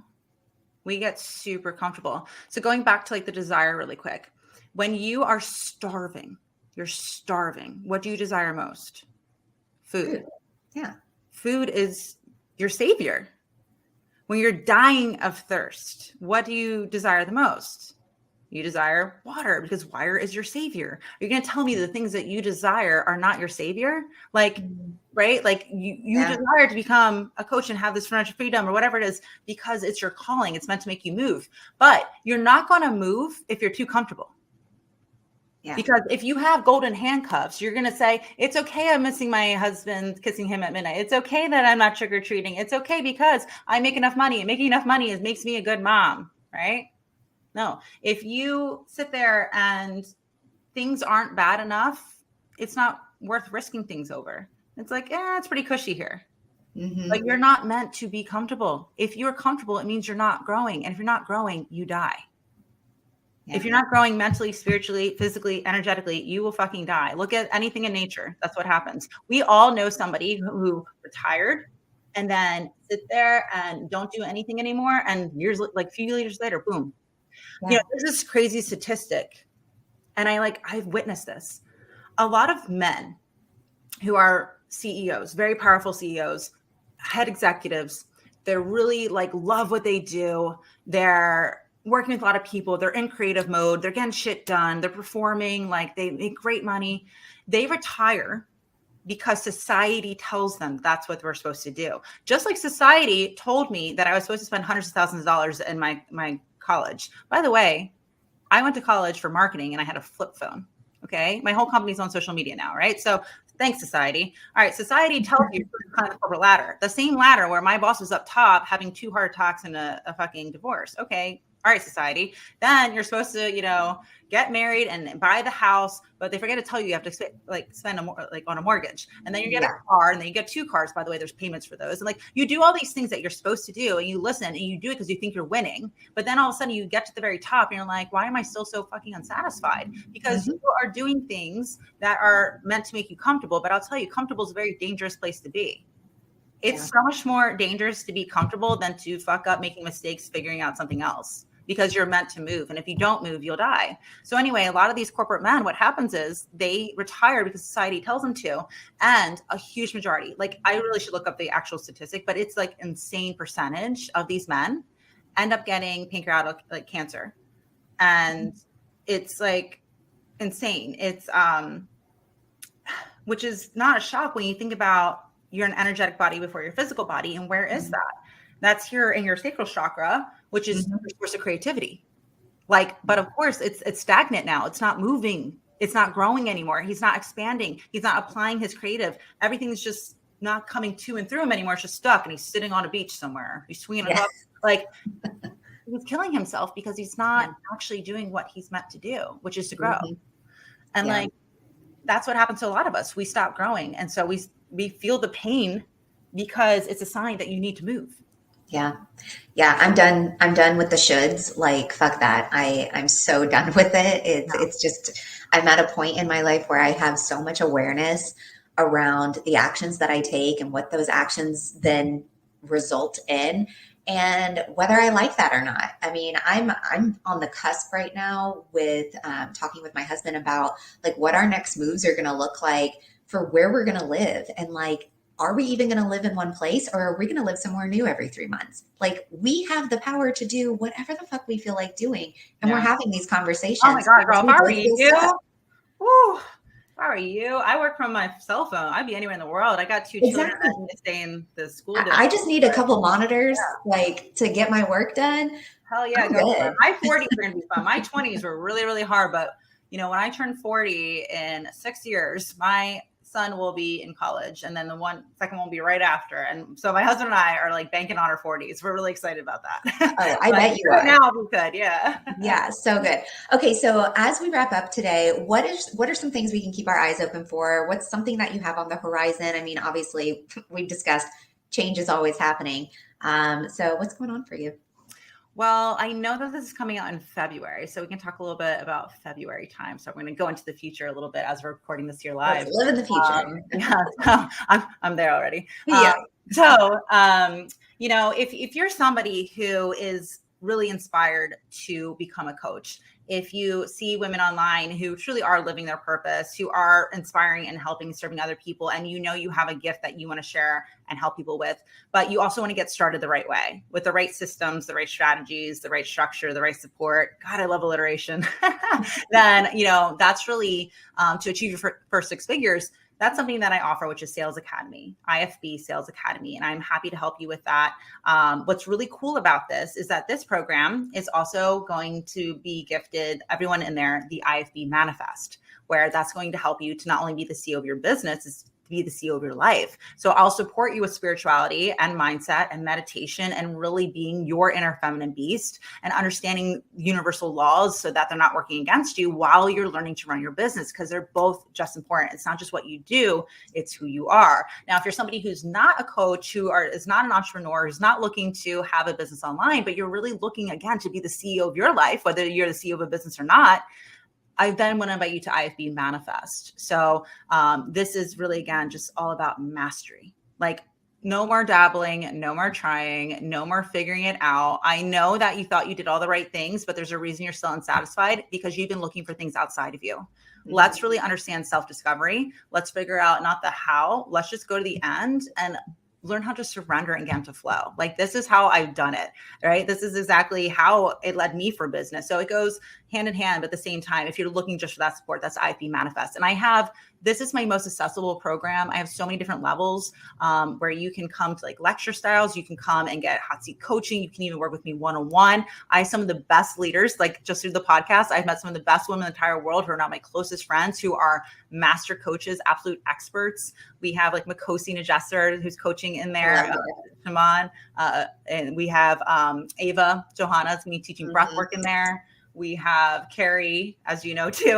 We get super comfortable. So going back to like the desire really quick, when you are starving, you're starving. What do you desire most? Food. Yeah. Food is your savior. When you're dying of thirst, what do you desire the most? You desire water because water is your savior. You're going to tell me the things that you desire are not your savior? Like, right? Like you desire to become a coach and have this financial freedom or whatever it is because it's your calling. It's meant to make you move. But you're not going to move if you're too comfortable. Yeah. Because if you have golden handcuffs, you're going to say, it's okay. I'm missing my husband, kissing him at midnight. It's okay that I'm not trick or treating. It's okay because I make enough money. And making enough money makes me a good mom, right? No, if you sit there and things aren't bad enough, it's not worth risking things over. It's like, it's pretty cushy here. But you're not meant to be comfortable. If you're comfortable, it means you're not growing. And if you're not growing, you die. Yeah. If you're not growing mentally, spiritually, physically, energetically, you will fucking die. Look at anything in nature. That's what happens. We all know somebody who retired and then sit there and don't do anything anymore. And a few years later, boom. Yeah. You know, there's this crazy statistic. And I've witnessed this. A lot of men who are CEOs, very powerful CEOs, head executives, they're really love what they do. They're working with a lot of people. They're in creative mode. They're getting shit done. They're performing, like they make great money. They retire because society tells them that's what we're supposed to do. Just like society told me that I was supposed to spend hundreds of thousands of dollars in my college. By the way, I went to college for marketing and I had a flip phone. Okay. My whole company's on social media now, right? So thanks, society. All right. Society tells you to climb the corporate ladder, the same ladder where my boss was up top having 2 heart attacks and a fucking divorce. Okay. All right, society. Then you're supposed to, get married and buy the house, but they forget to tell you have to spend on a mortgage, and then you get a car, and then you get 2 cars. By the way, there's payments for those, and like you do all these things that you're supposed to do, and you listen and you do it because you think you're winning. But then all of a sudden you get to the very top, and you're like, why am I still so fucking unsatisfied? Because you are doing things that are meant to make you comfortable. But I'll tell you, comfortable is a very dangerous place to be. It's so much more dangerous to be comfortable than to fuck up making mistakes, figuring out something else, because you're meant to move. And if you don't move, you'll die. So anyway, a lot of these corporate men, what happens is they retire because society tells them to. And a huge majority, like I really should look up the actual statistic, but it's like insane percentage of these men end up getting pancreatic cancer. And it's like insane. It's, which is not a shock when you think about you're an energetic body before your physical body. And where is that? That's here in your sacral chakra, which is the source of creativity. But of course it's stagnant now. It's not moving. It's not growing anymore. He's not expanding. He's not applying his creative. Everything's just not coming to and through him anymore. It's just stuck, and he's sitting on a beach somewhere. He's swinging a cup. He's killing himself because he's not actually doing what he's meant to do, which is to grow. And that's what happens to a lot of us. We stop growing. And so we feel the pain because it's a sign that you need to move. Yeah. I'm done with the shoulds. Like, fuck that. I'm so done with it. It's just, I'm at a point in my life where I have so much awareness around the actions that I take and what those actions then result in, and whether I like that or not. I mean, I'm on the cusp right now with talking with my husband about like what our next moves are going to look like for where we're going to live. And like, are we even going to live in one place, or are we going to live somewhere new every 3 months? Like, we have the power to do whatever the fuck we feel like doing. And we're having these conversations. Oh my God, girl, if I were you, if I were you, I work from my cell phone. I'd be anywhere in the world. I got 2 children that need to stay in the school district. I just need a couple monitors to get my work done. Hell yeah. Go for it. My 40s are going to be fun. My 20s were really, really hard. But, when I turn 40 in 6 years, my son will be in college, and then the second one will be right after. And so my husband and I are like banking on our 40s. We're really excited about that. Oh, I bet you are. Now we could, yeah. Yeah, so good. Okay, so as we wrap up today, what are some things we can keep our eyes open for? What's something that you have on the horizon? I mean, obviously, we've discussed change is always happening. So what's going on for you? Well, I know that this is coming out in February, so we can talk a little bit about February time. So I'm going to go into the future a little bit as we're recording this here live. Let's live in the future. So I'm there already. Yeah. If you're somebody who is really inspired to become a coach, if you see women online who truly are living their purpose, who are inspiring and helping, serving other people, and you have a gift that you want to share and help people with, but you also want to get started the right way with the right systems, the right strategies, the right structure, the right support. God, I love alliteration. Then, that's really to achieve your first 6 figures. That's something that I offer, which is Sales Academy, IFB Sales Academy. And I'm happy to help you with that. What's really cool about this is that this program is also going to be gifted everyone in there the IFB Manifest, where that's going to help you to not only be the CEO of your business, is be the CEO of your life. So I'll support you with spirituality and mindset and meditation and really being your inner feminine beast and understanding universal laws so that they're not working against you while you're learning to run your business, because they're both just important. It's not just what you do, it's who you are. Now, if you're somebody who's not a coach, is not an entrepreneur, who's not looking to have a business online, but you're really looking, again, to be the CEO of your life, whether you're the CEO of a business or not, I then want to invite you to IFB Manifest. So this is really, again, just all about mastery. Like, no more dabbling, no more trying, no more figuring it out. I know that you thought you did all the right things, but there's a reason you're still unsatisfied, because you've been looking for things outside of you. Mm-hmm. Let's really understand self-discovery. Let's figure out not the how. Let's just go to the end and learn how to surrender and get into flow. Like, this is how I've done it, right? This is exactly how it led me for business. So it goes hand in hand, but at the same time, if you're looking just for that support, that's IFB Manifest. And this is my most accessible program. I have so many different levels where you can come to like lecture styles. You can come and get hot seat coaching. You can even work with me one-on-one. I have some of the best leaders, like just through the podcast. I've met some of the best women in the entire world who are now my closest friends, who are master coaches, absolute experts. We have like Makosi Najester, who's coaching in there, Shaman, and we have Ava Johanna is going to be teaching breath work in there. We have Carrie, as you know, too.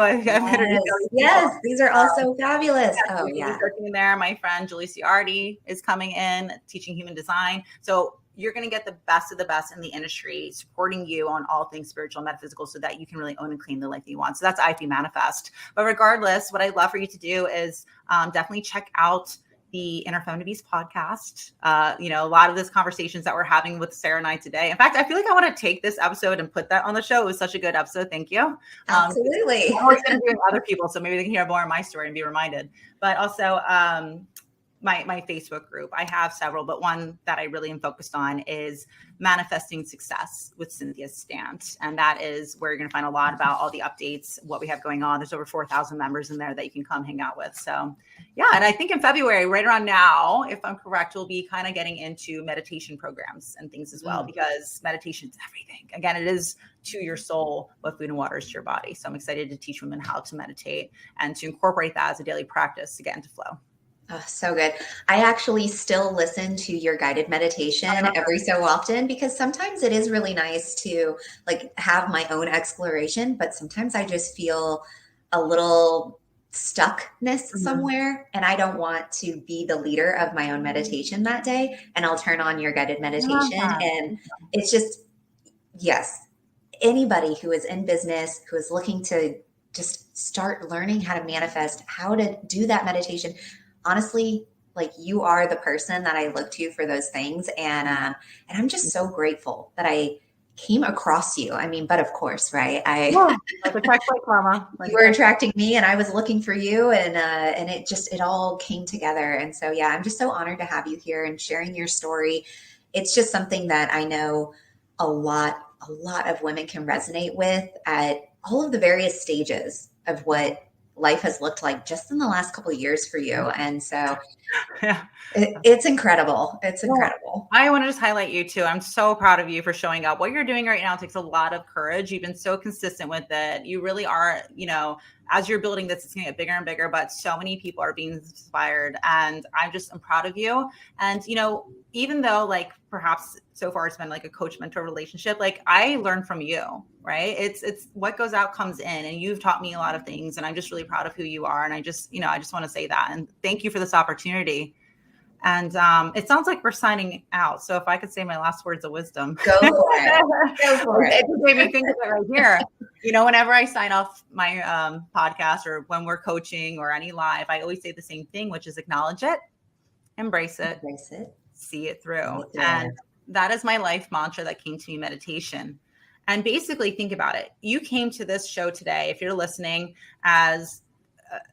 Yes, these are also fabulous. Oh, yeah. In there. My friend Julie Ciardi is coming in, teaching human design. So you're going to get the best of the best in the industry, supporting you on all things spiritual and metaphysical, so that you can really own and claim the life that you want. So that's IFB Manifest. But regardless, what I'd love for you to do is definitely check out the Inner Feminine Beast podcast. A lot of these conversations that we're having with Sarah and I today. In fact, I feel like I want to take this episode and put that on the show. It was such a good episode. Thank you. Absolutely. I'm always going to do other people, so maybe they can hear more of my story and be reminded. But also, my Facebook group, I have several, but one that I really am focused on is Manifesting Success with Cynthia Stant. And that is where you're going to find a lot about all the updates, what we have going on. There's over 4,000 members in there that you can come hang out with. So yeah. And I think in February, right around now, if I'm correct, we'll be kind of getting into meditation programs and things as well, because meditation is everything. Again, it is to your soul what food and water is to your body. So I'm excited to teach women how to meditate and to incorporate that as a daily practice to get into flow. Oh, so good. I actually still listen to your guided meditation every so often, because sometimes it is really nice to like have my own exploration, but sometimes I just feel a little stuckness somewhere, and I don't want to be the leader of my own meditation that day. And I'll turn on your guided meditation, and it's just, yes, anybody who is in business, who is looking to just start learning how to manifest, how to do that meditation. Honestly, like, you are the person that I look to for those things. And I'm just so grateful that I came across you. I mean, but of course, right? Like attract like mama. You were attracting me, and I was looking for you, and it all came together. And so, yeah, I'm just so honored to have you here and sharing your story. It's just something that I know a lot of women can resonate with at all of the various stages of what life has looked like just in the last couple of years for you. And so it's incredible. It's incredible. I want to just highlight you too. I'm so proud of you for showing up. What you're doing right now takes a lot of courage. You've been so consistent with it. You really are, as you're building this, it's going to get bigger and bigger, but so many people are being inspired, and I'm proud of you. And, even though like perhaps so far it's been like a coach mentor relationship, like I learned from you, right? It's what goes out comes in, and you've taught me a lot of things, and I'm just really proud of who you are. And I just want to say that, and thank you for this opportunity. And it sounds like we're signing out. So if I could say my last words of wisdom. Go for it. Go for it. It just made me think of it right here. Whenever I sign off my podcast, or when we're coaching or any live, I always say the same thing, which is acknowledge it, embrace it, see it through. And that is my life mantra that came to me, meditation. And basically think about it. You came to this show today, if you're listening, as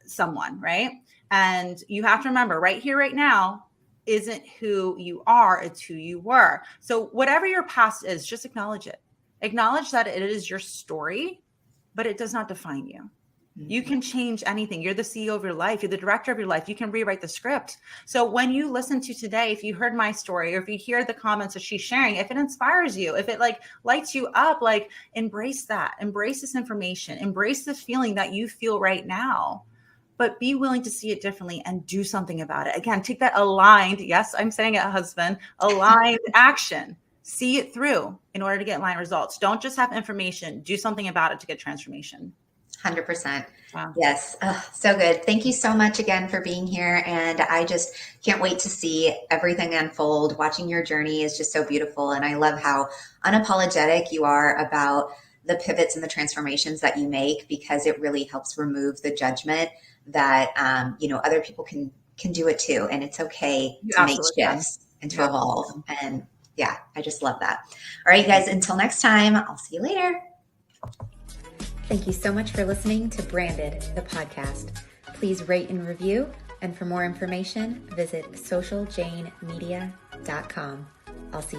someone, right? And you have to remember, right here, right now, isn't who you are, it's who you were. So whatever your past is, just acknowledge it. Acknowledge that it is your story, but it does not define you. You can change anything. You're the CEO of your life. You're the director of your life. You can rewrite the script. So when you listen to today, if you heard my story, or if you hear the comments that she's sharing, if it inspires you, if it like lights you up, like embrace that, embrace this information, embrace the feeling that you feel right now, but be willing to see it differently and do something about it. Again, take that aligned, yes, I'm saying it, husband, aligned action. See it through in order to get aligned results. Don't just have information, do something about it to get transformation. 100%. Wow. Yes. So good. Thank you so much again for being here. And I just can't wait to see everything unfold. Watching your journey is just so beautiful. And I love how unapologetic you are about the pivots and the transformations that you make, because it really helps remove the judgment that, other people can do it too. And it's okay to make shifts and to evolve. And yeah, I just love that. All right, guys, until next time, I'll see you later. Thank you so much for listening to Branded, the podcast. Please rate and review, And for more information, visit socialjanemedia.com. I'll see you.